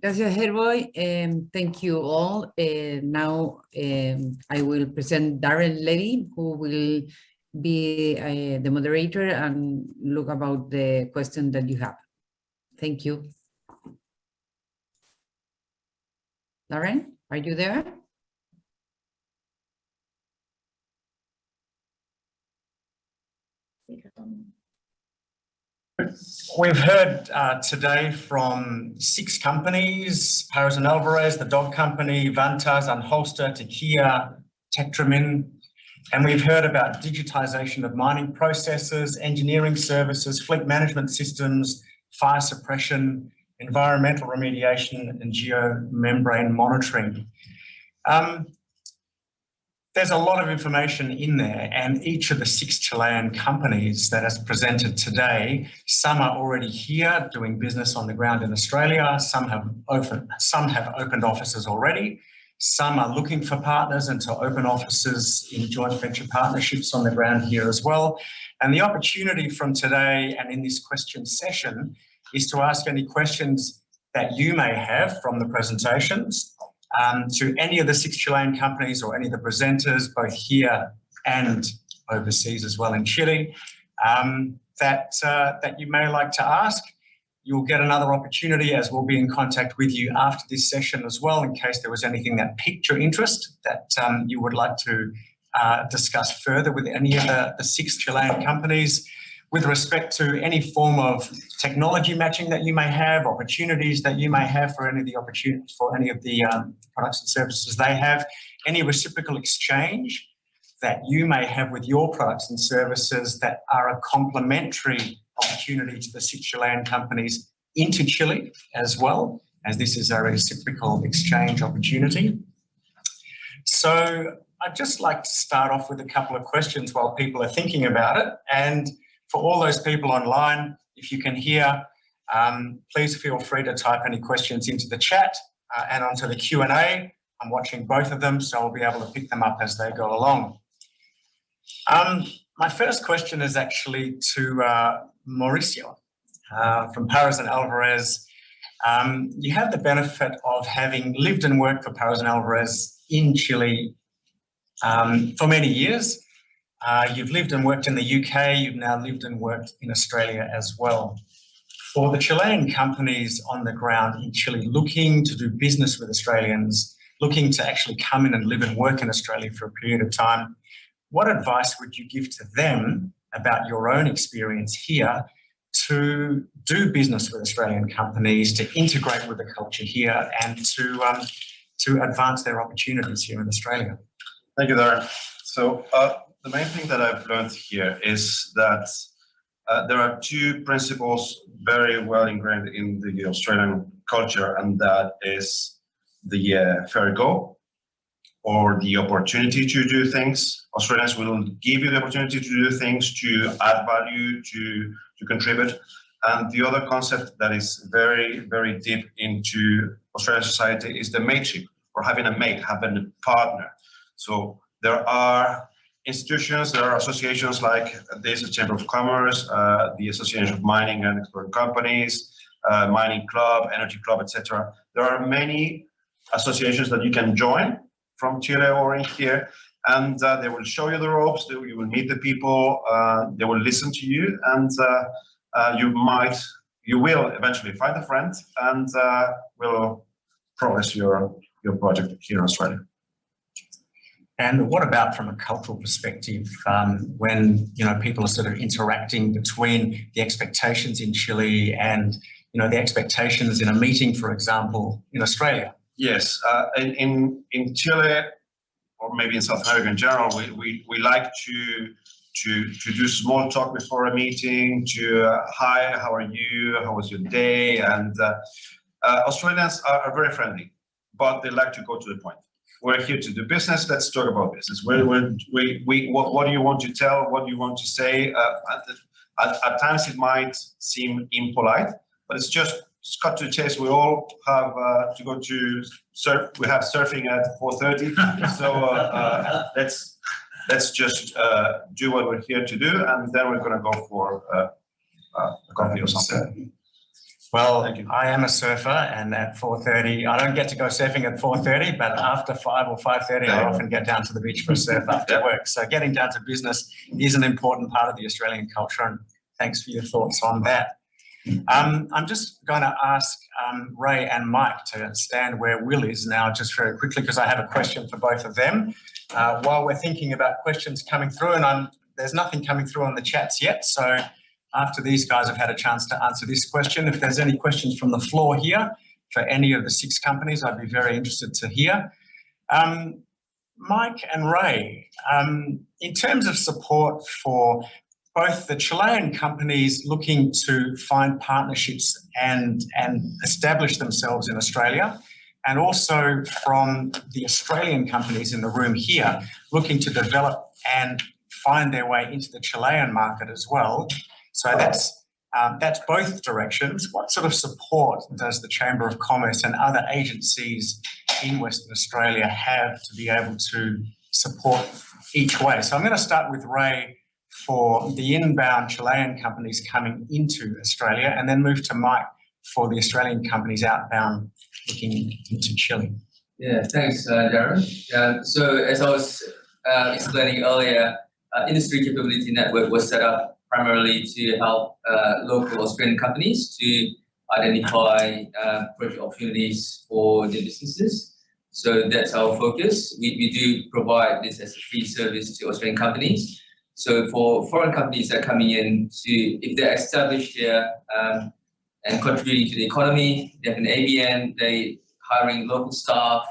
Gracias, Hrvoj. Thank you all. Now I will present Darren Levy, who will be the moderator and look about the question that you have. Thank you. Darren, are you there? We've heard today from 6 companies: Paris and Alvarez, the dog company, Vantaz, Unholster, Tequia, Tectramin, and we've heard about digitization of mining processes, engineering services, fleet management systems, fire suppression, environmental remediation, and geomembrane monitoring. There's a lot of information in there, and each of the 6 Chilean companies that has presented today, some are already here doing business on the ground in Australia, some have opened offices already, some are looking for partners and to open offices in joint venture partnerships on the ground here as well. And the opportunity from today and in this question session is to ask any questions that you may have from the presentations to any of the 6 Chilean companies or any of the presenters, both here and overseas as well in Chile, that you may like to ask. You'll get another opportunity, as we'll be in contact with you after this session as well, in case there was anything that piqued your interest that you would like to discuss further with any of the 6 Chilean companies. With respect to any form of technology matching that you may have, opportunities that you may have for any of the opportunities for any of the products and services they have, any reciprocal exchange that you may have with your products and services that are a complementary opportunity to the 6 Chilean companies into Chile as well, as this is a reciprocal exchange opportunity. So I'd just like to start off with a couple of questions while people are thinking about it. And for all those people online, if you can hear, please feel free to type any questions into the chat and onto the Q&A. I'm watching both of them, so I'll be able to pick them up as they go along. My first question is actually to Mauricio from Paris and Alvarez. You have the benefit of having lived and worked for Paris and Alvarez in Chile for many years. You've lived and worked in the UK, you've now lived and worked in Australia as well. For the Chilean companies on the ground in Chile looking to do business with Australians, looking to actually come in and live and work in Australia for a period of time, what advice would you give to them about your own experience here to do business with Australian companies, to integrate with the culture here and to advance their opportunities here in Australia? Thank you, Darren. So the main thing that I've learned here is that there are 2 principles very well ingrained in the Australian culture, and that is the fair go, or the opportunity to do things. Australians will give you the opportunity to do things, to add value, to contribute. And the other concept that is very, very deep into Australian society is the mateship, or having a mate, having a partner. So there are institutions, there are associations like the Chamber of Commerce, the Association of Mining and Exploration Companies, Mining Club, Energy Club, etc. There are many associations that you can join from Chile or in here, and they will show you the ropes, you will meet the people, they will listen to you, and you will eventually find a friend and will progress your project here in Australia. And what about from a cultural perspective, when people are sort of interacting between the expectations in Chile and the expectations in a meeting, for example, in Australia? Yes, in Chile, or maybe in South America in general, we like to do small talk before a meeting, to hi, how are you, how was your day? And Australians are very friendly, but they like to go to the point. We're here to do business, let's talk about business. What do you want to tell, what do you want to say? At times it might seem impolite, but it's just cut to the chase. We all have to go to surf. We have surfing at 4:30, so let's just do what we're here to do, and then we're going to go for a coffee or something. Well, I am a surfer, and at 4:30, I don't get to go surfing at 4:30, but after 5 or 5:30, I often get down to the beach for a surf after work. So getting down to business is an important part of the Australian culture, and thanks for your thoughts on that. I'm just going to ask Ray and Mike to stand where Will is now, just very quickly, because I have a question for both of them. While we're thinking about questions coming through, and there's nothing coming through on the chats yet, so after these guys have had a chance to answer this question, if there's any questions from the floor here for any of the 6 companies, I'd be very interested to hear. Mike and Ray, in terms of support for both the Chilean companies looking to find partnerships and establish themselves in Australia, and also from the Australian companies in the room here looking to develop and find their way into the Chilean market as well. So that's both directions. What sort of support does the Chamber of Commerce and other agencies in Western Australia have to be able to support each way? So I'm going to start with Ray for the inbound Chilean companies coming into Australia, and then move to Mike for the Australian companies outbound looking into Chile. Yeah, thanks, Darren. So as I was explaining earlier, Industry Capability Network was set up primarily to help local Australian companies to identify project opportunities for their businesses. So that's our focus. We do provide this as a free service to Australian companies. So for foreign companies that are coming in, if they're established here and contributing to the economy, they have an ABN, they hiring local staff,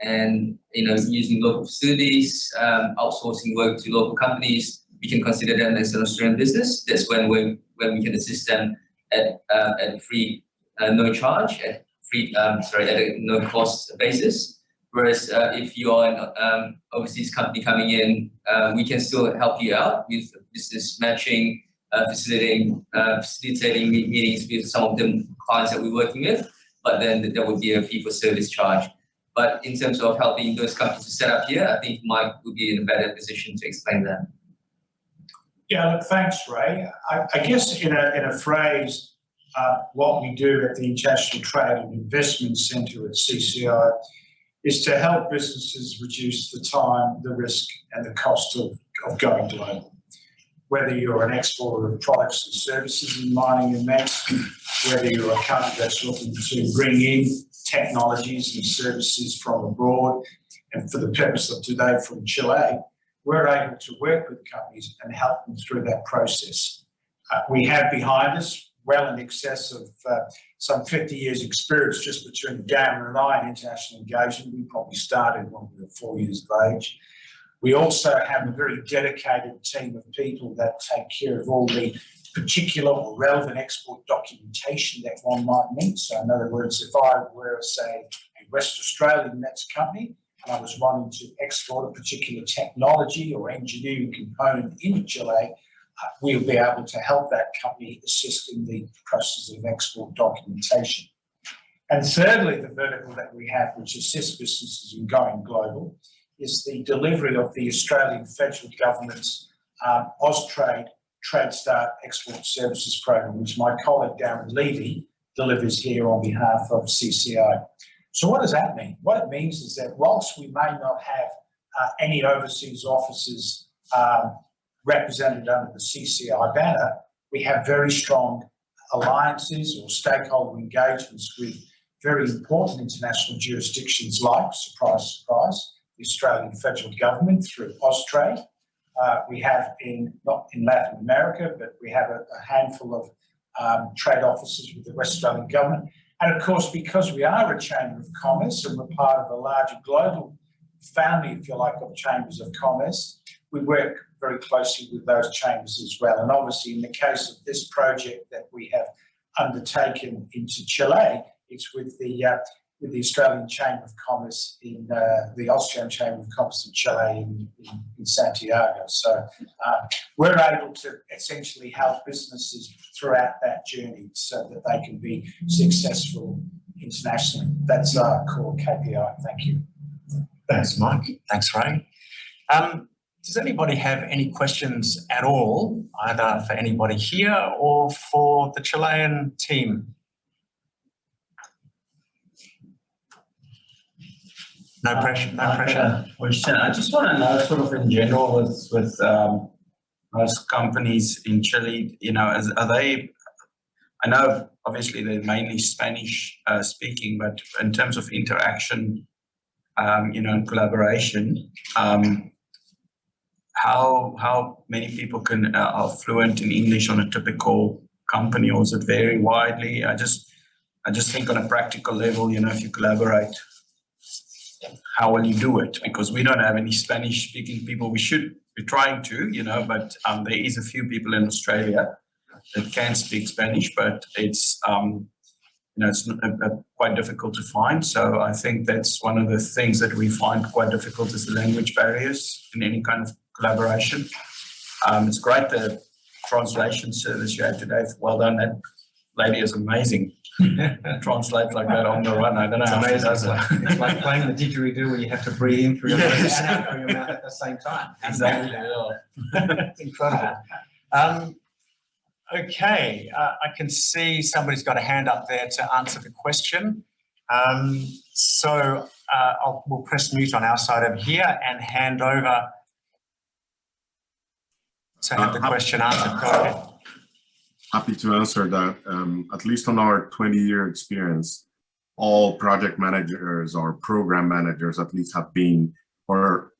and using local facilities, outsourcing work to local companies, we can consider them as an Australian business. That's when we can assist them at a free, no charge, at a no cost basis. Whereas if you are an overseas company coming in, we can still help you out with business matching, facilitating meetings with some of the clients that we're working with, but then there would be a fee for service charge. But in terms of helping those companies to set up here, I think Mike would be in a better position to explain that. Yeah, look, thanks, Ray. I guess in a phrase, what we do at the International Trade and Investment Centre at CCI is to help businesses reduce the time, the risk, and the cost of going global. Whether you're an exporter of products and services in mining and METS, whether you're a company that's looking to bring in technologies and services from abroad, and for the purpose of today from Chile, we're able to work with companies and help them through that process. We have behind us well in excess of some 50 years experience just between Darren and I in international engagement. We probably started when we were 4 years of age. We also have a very dedicated team of people that take care of all the particular or relevant export documentation that one might need. So in other words, if I were, say, a West Australian METS company, and I was wanting to export a particular technology or engineering component into Chile, we'll be able to help that company assist in the process of export documentation. And thirdly, the vertical that we have, which assists businesses in going global, is the delivery of the Australian federal government's Austrade Trade Start Export Services Program, which my colleague Darren Levy delivers here on behalf of CCI. So what does that mean? What it means is that whilst we may not have any overseas offices represented under the CCI banner, we have very strong alliances or stakeholder engagements with very important international jurisdictions like, surprise, surprise, the Australian federal government through Austrade. We have not in Latin America, but we have a handful of trade offices with the West Australian government. And of course, because we are a chamber of commerce and we're part of a larger global family, if you like, of chambers of commerce, we work very closely with those chambers as well. And obviously, in the case of this project that we have undertaken into Chile, it's with the Australian Chamber of Commerce in the Auscham Chamber of Commerce in Chile in Santiago. So we're able to essentially help businesses throughout that journey so that they can be successful internationally. That's our core KPI. Thank you. Thanks, Mike. Thanks, Ray. Does anybody have any questions at all, either for anybody here or for the Chilean team? No pressure, no pressure. Question. I just want to know, sort of in general, with most companies in Chile, you know, are they? I know obviously they're mainly Spanish speaking, but in terms of interaction, you know, and collaboration, how many people are fluent in English on a typical company, or is it vary widely? I just think on a practical level, you know, if you collaborate, how will you do it? Because we don't have any Spanish-speaking people. We should be trying to, you know, but there is a few people in Australia that can speak Spanish, but it's, you know, it's quite difficult to find. So I think that's one of the things that we find quite difficult is the language barriers in any kind of collaboration. It's great the translation service you had today. Well done. That lady is amazing. Translate like that on the run. I don't know how she does that. It's like playing the didgeridoo where you have to breathe in through your nose and out through your mouth at the same time. Exactly. Yeah. It's incredible. Okay, I can see somebody's got a hand up there to answer the question. We'll press mute on our side over here and hand over to have the question answered. Go ahead. Happy to answer that. At least on our 20-year experience, all project managers or program managers at least have been, or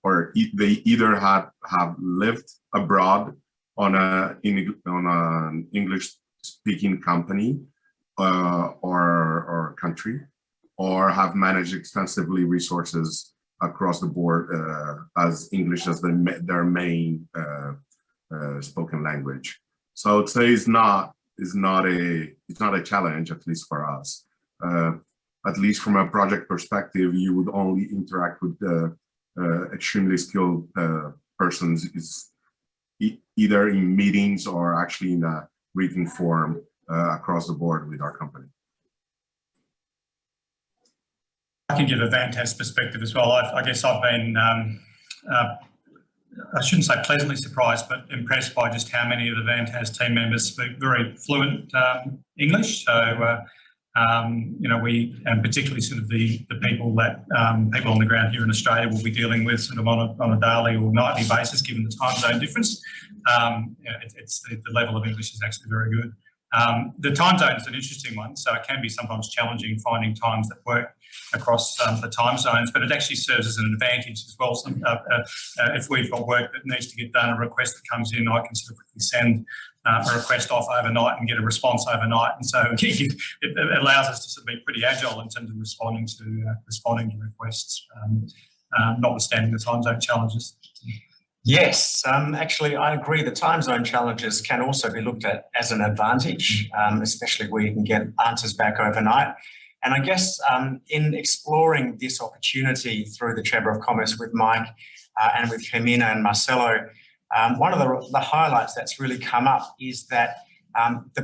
they either have lived abroad on an English-speaking company or country, or have managed extensively resources across the board as English as their main spoken language. So I would say it's not a challenge, at least for us. At least from a project perspective, you would only interact with extremely skilled persons, either in meetings or actually in a written form across the board with our company. I can give a Vantaz perspective as well. I guess I've been, I shouldn't say pleasantly surprised, but impressed by just how many of the Vantaz team members speak very fluent English. So, you know, and particularly sort of the people that people on the ground here in Australia will be dealing with sort of on a daily or nightly basis, given the time zone difference. You know, the level of English is actually very good. The time zone is an interesting one, so it can be sometimes challenging finding times that work across the time zones, but it actually serves as an advantage as well. So, if we've got work that needs to get done, a request that comes in, I can sort of quickly send a request off overnight and get a response overnight, and so it allows us to sort of be pretty agile in terms of responding to requests, notwithstanding the time zone challenges. Yes, actually, I agree. The time zone challenges can also be looked at as an advantage, especially where you can get answers back overnight. And I guess in exploring this opportunity through the Chamber of Commerce with Mike and with Ximena and Marcelo, one of the highlights that's really come up is that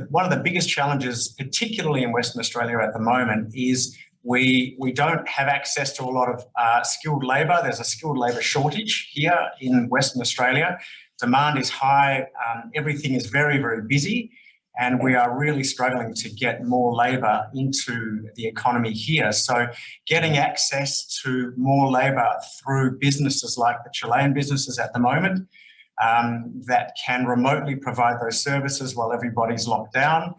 one of the biggest challenges, particularly in Western Australia at the moment, is we don't have access to a lot of skilled labour. There's a skilled labour shortage here in Western Australia. Demand is high. Everything is very, very busy. And we are really struggling to get more labour into the economy here. So getting access to more labour through businesses like the Chilean businesses at the moment that can remotely provide those services while everybody's locked down.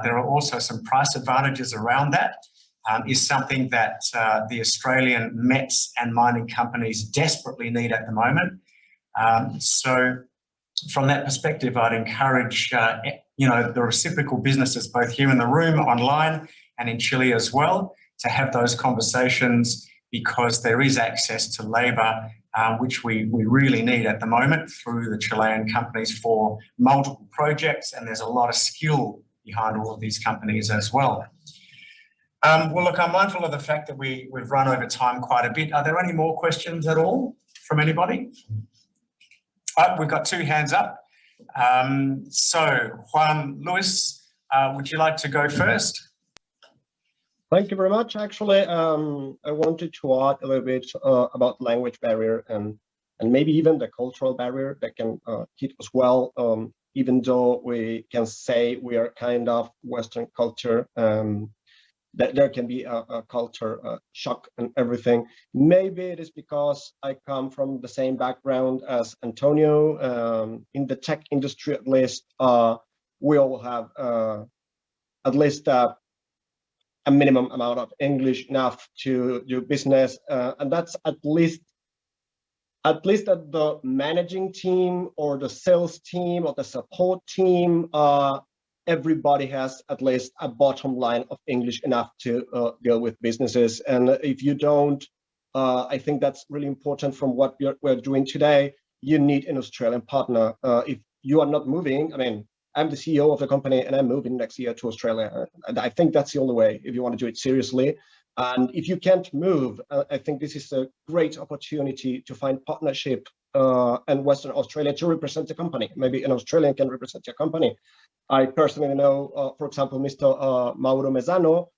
There are also some price advantages around that. Is something that the Australian METS and mining companies desperately need at the moment. So from that perspective, I'd encourage the reciprocal businesses, both here in the room, online, and in Chile as well, to have those conversations, because there is access to labour, which we really need at the moment through the Chilean companies for multiple projects, and there's a lot of skill behind all of these companies as well. Well, look, I'm mindful of the fact that we've run over time quite a bit. Are there any more questions at all from anybody? Oh, we've got two hands up. So, Juan Luis, would you like to go first? Thank you very much. Actually, I wanted to add a little bit about language barrier and maybe even the cultural barrier that can hit as well. Even though we can say we are kind of Western culture, that there can be a culture shock and everything. Maybe it is because I come from the same background as Antonio. In the tech industry, at least, we all have at least a minimum amount of English enough to do business, and that's at least at the managing team or the sales team or the support team. Everybody has at least a bottom line of English enough to deal with businesses. And if you don't, I think that's really important from what we're doing today. You need an Australian partner. If you are not moving, I mean, I'm the CEO of the company and I'm moving next year to Australia. And I think that's the only way if you want to do it seriously. And if you can't move, I think this is a great opportunity to find partnership in Western Australia to represent the company. Maybe an Australian can represent your company. I personally know, for example, Mr. Mauro Mezzano.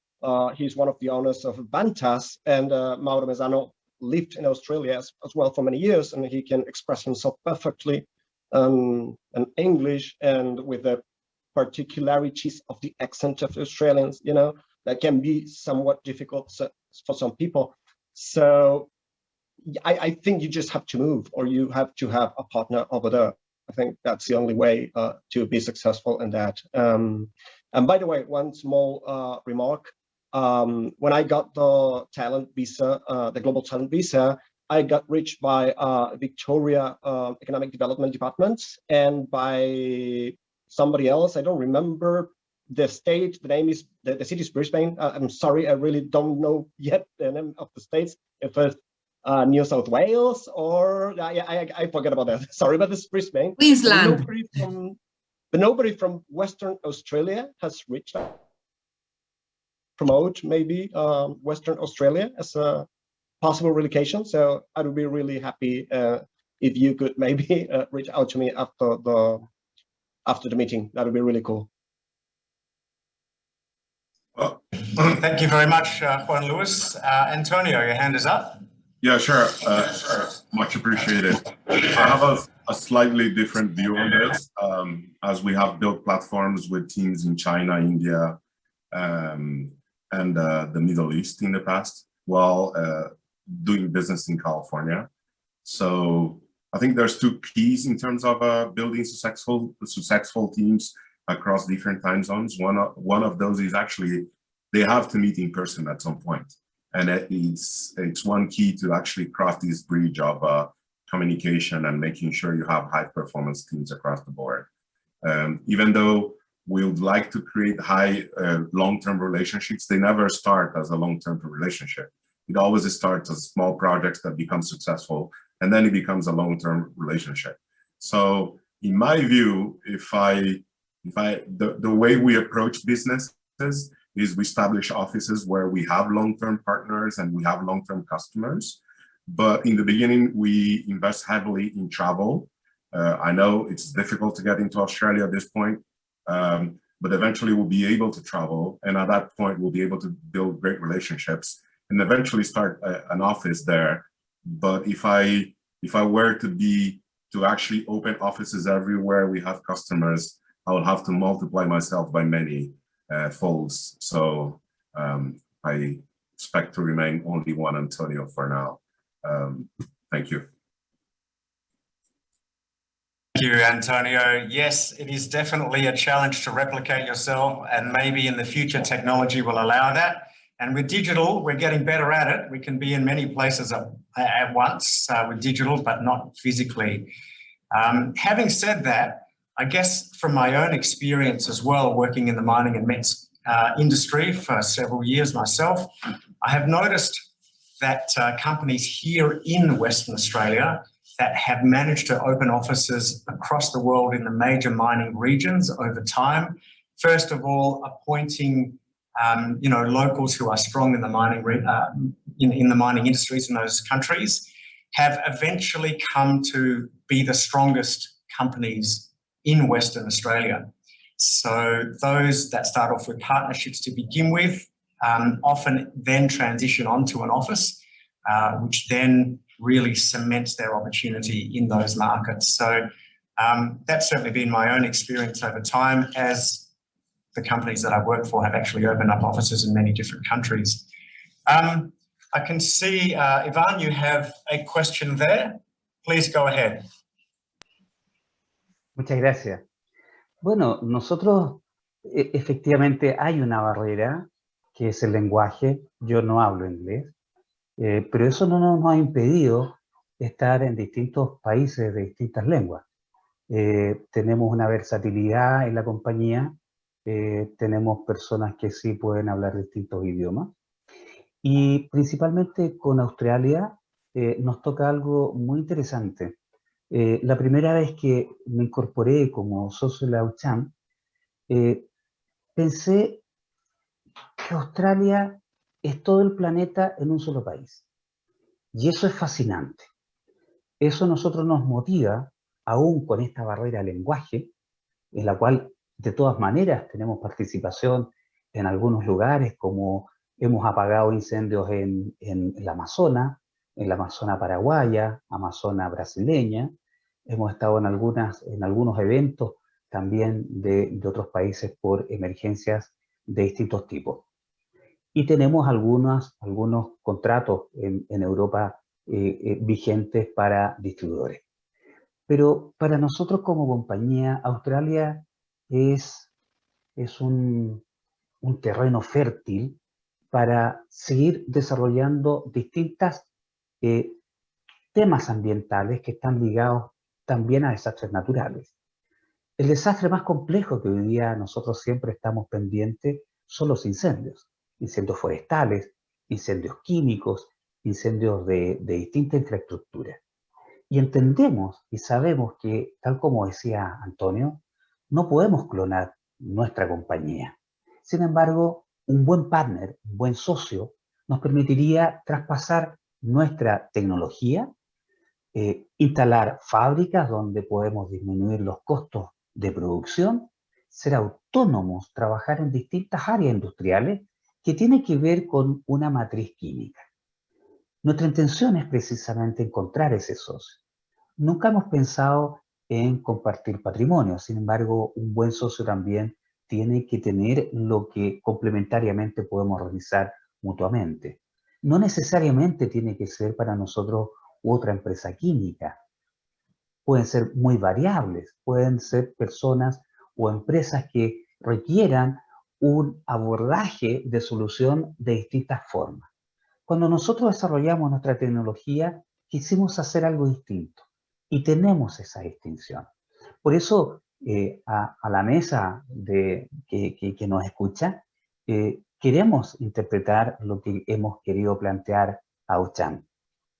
He's one of the owners of Vantaz, and Mauro Mezzano lived in Australia as well for many years, and he can express himself perfectly in English and with the particularities of the accent of Australians, that can be somewhat difficult for some people. So I think you just have to move, or you have to have a partner over there. I think that's the only way to be successful in that. And by the way, one small remark. When I got the talent visa, the global talent visa, I got reached by Victoria Economic Development Department and by somebody else. I don't remember the state. The name is, the city is Brisbane. I'm sorry, I really don't know yet the name of the states. If it's New South Wales or I forget about that. Sorry, but this is Brisbane. Queensland. But nobody from Western Australia has reached out. Promote maybe Western Australia as a possible relocation. So I would be really happy if you could maybe reach out to me after the meeting. That would be really cool. Thank you very much, Juan Luis. Antonio, your hand is up. Yeah, sure. Much appreciated. I have a slightly different view on this, as we have built platforms with teams in China, India, and the Middle East in the past, while doing business in California. So I think there's two keys in terms of building successful teams across different time zones. One of those is actually they have to meet in person at some point. And it's one key to actually cross this bridge of communication and making sure you have high performance teams across the board. Even though we would like to create high long-term relationships, they never start as a long-term relationship. It always starts as small projects that become successful, and then it becomes a long-term relationship. So in my view, the way we approach businesses is we establish offices where we have long-term partners and we have long-term customers. But in the beginning, we invest heavily in travel. I know it's difficult to get into Australia at this point, but eventually we'll be able to travel. And at that point, we'll be able to build great relationships and eventually start an office there. But if I were to actually open offices everywhere we have customers, I would have to multiply myself by many folds. So I expect to remain only one Antonio for now. Thank you. Thank you, Antonio. Yes, it is definitely a challenge to replicate yourself, and maybe in the future technology will allow that. And with digital, we're getting better at it. We can be in many places at once with digital, but not physically. Having said that, I guess from my own experience as well, working in the mining and METS industry for several years myself, I have noticed that companies here in Western Australia that have managed to open offices across the world in the major mining regions over time, first of all, appointing locals who are strong in the mining in the mining industries in those countries, have eventually come to be the strongest companies in Western Australia. So those that start off with partnerships to begin with often then transition onto an office, which then really cements their opportunity in those markets. So that's certainly been my own experience over time, as the companies that I work for have actually opened up offices in many different countries. I can see, Ivan, you have a question there. Please go ahead. Muchas gracias. Bueno, nosotros efectivamente hay una barrera que es el lenguaje. Yo no hablo inglés, pero eso no nos ha impedido estar en distintos países de distintas lenguas. Tenemos una versatilidad en la compañía, tenemos personas que sí pueden hablar distintos idiomas, y principalmente con Australia nos toca algo muy interesante. La primera vez que me incorporé como socio de la Auscham, pensé que Australia es todo el planeta en un solo país. Y eso es fascinante. Eso a nosotros nos motiva, aún con esta barrera de lenguaje, en la cual de todas maneras tenemos participación en algunos lugares, como hemos apagado incendios en la Amazona paraguaya, Amazona brasileña. Hemos estado en algunos eventos también de otros países por emergencias de distintos tipos. Y tenemos algunos contratos en Europa vigentes para distribuidores. Pero para nosotros como compañía, Australia es un terreno fértil para seguir desarrollando distintos temas ambientales que están ligados también a desastres naturales. El desastre más complejo que hoy día nosotros siempre estamos pendientes son los incendios forestales, incendios químicos, incendios de distinta infraestructura. Y entendemos y sabemos que, tal como decía Antonio, no podemos clonar nuestra compañía. Sin embargo, un buen partner, un buen socio, nos permitiría traspasar nuestra tecnología, instalar fábricas donde podemos disminuir los costos de producción, ser autónomos, trabajar en distintas áreas industriales que tienen que ver con una matriz química. Nuestra intención es precisamente encontrar ese socio. Nunca hemos pensado en compartir patrimonio, sin embargo, un buen socio también tiene que tener lo que complementariamente podemos realizar mutuamente. No necesariamente tiene que ser para nosotros otra empresa química. Pueden ser muy variables, pueden ser personas o empresas que requieran un abordaje de solución de distintas formas. Cuando nosotros desarrollamos nuestra tecnología, quisimos hacer algo distinto y tenemos esa distinción. Por eso, a la mesa que nos escucha, queremos interpretar lo que hemos querido plantear a Auscham.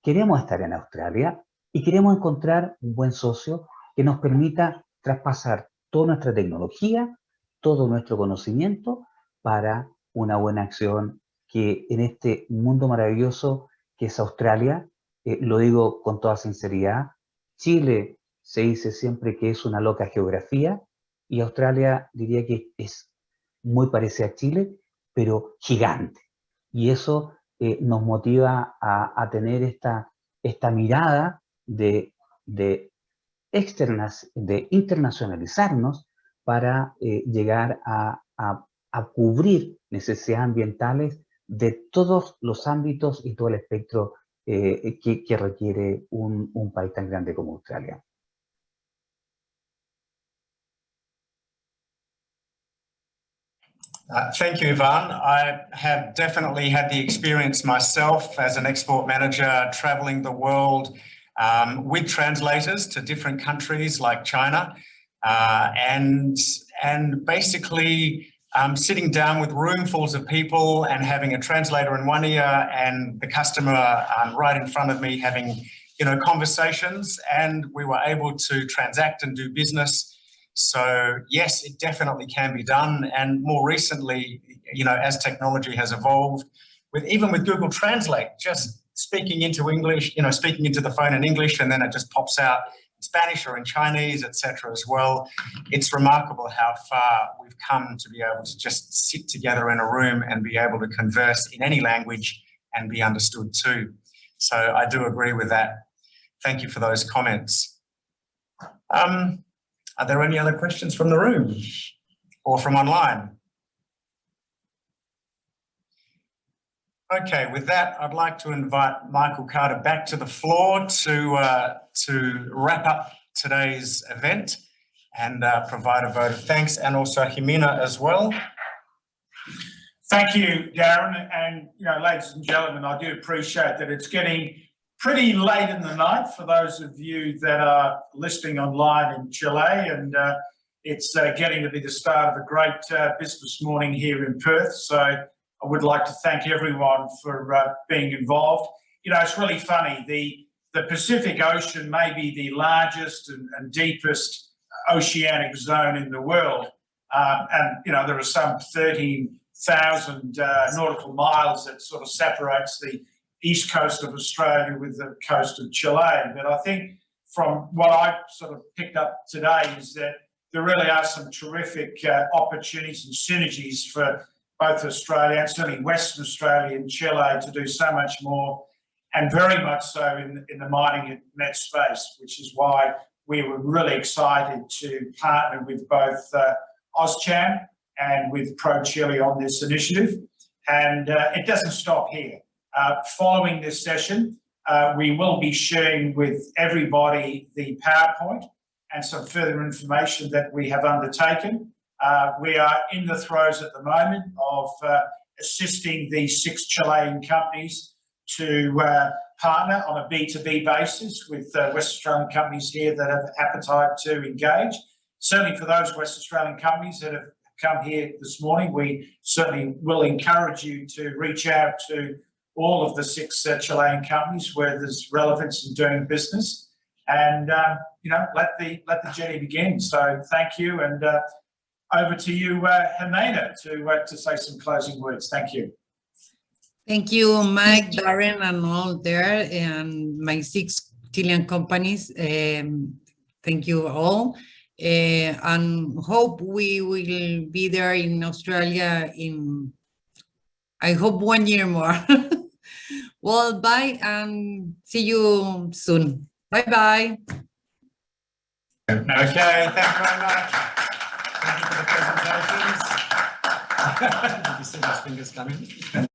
Queremos estar en Australia y queremos encontrar un buen socio que nos permita traspasar toda nuestra tecnología, todo nuestro conocimiento para una buena acción que en este mundo maravilloso que es Australia, lo digo con toda sinceridad, Chile se dice siempre que es una loca geografía y Australia diría que es muy parecida a Chile, pero gigante. Y eso nos motiva a tener esta mirada de internacionalizarnos para llegar a cubrir necesidades ambientales de todos los ámbitos y todo el espectro que requiere un país tan grande como Australia. Thank you, Ivan. I have definitely had the experience myself as an export manager traveling the world with translators to different countries like China and basically sitting down with roomfuls of people and having a translator in one ear and the customer right in front of me having, conversations, and we were able to transact and do business. So yes, it definitely can be done. And more recently, as technology has evolved, even with Google Translate, just speaking into English, speaking into the phone in English, and then it just pops out in Spanish or in Chinese, etc. as well. It's remarkable how far we've come to be able to just sit together in a room and be able to converse in any language and be understood too. So I do agree with that. Thank you for those comments. Are there any other questions from the room or from online? Okay, with that, I'd like to invite Michael Carter back to the floor to wrap up today's event and provide a vote of thanks, and also Ximena as well. Thank you, Darren. And, ladies and gentlemen, I do appreciate that it's getting pretty late in the night for those of you that are listening online in Chile, and it's getting to be the start of a great business morning here in Perth. So I would like to thank everyone for being involved. It's really funny. The Pacific Ocean may be the largest and deepest oceanic zone in the world, and there are some 13,000 nautical miles that sort of separates the east coast of Australia with the coast of Chile. But I think from what I've sort of picked up today is that there really are some terrific opportunities and synergies for both Australia and certainly Western Australia and Chile to do so much more, and very much so in the mining and METS space, which is why we were really excited to partner with both Auscham and with ProChile on this initiative. And it doesn't stop here. Following this session, we will be sharing with everybody the PowerPoint and some further information that we have undertaken. We are in the throes at the moment of assisting the 6 Chilean companies to partner on a B2B basis with West Australian companies here that have appetite to engage. Certainly for those West Australian companies that have come here this morning, we certainly will encourage you to reach out to all of the 6 Chilean companies where there's relevance in doing business, and let the journey begin. So thank you, and over to you, Ximena, to say some closing words. Thank you. Thank you, Mike, Darren, and all there, and my 6 Chilean companies. Thank you all, and hope we will be there in Australia in, I hope, 1 year more. Well, bye, and see you soon. Bye-bye. Okay, thank you very much. Thank you for the presentations. Did you see those fingers coming?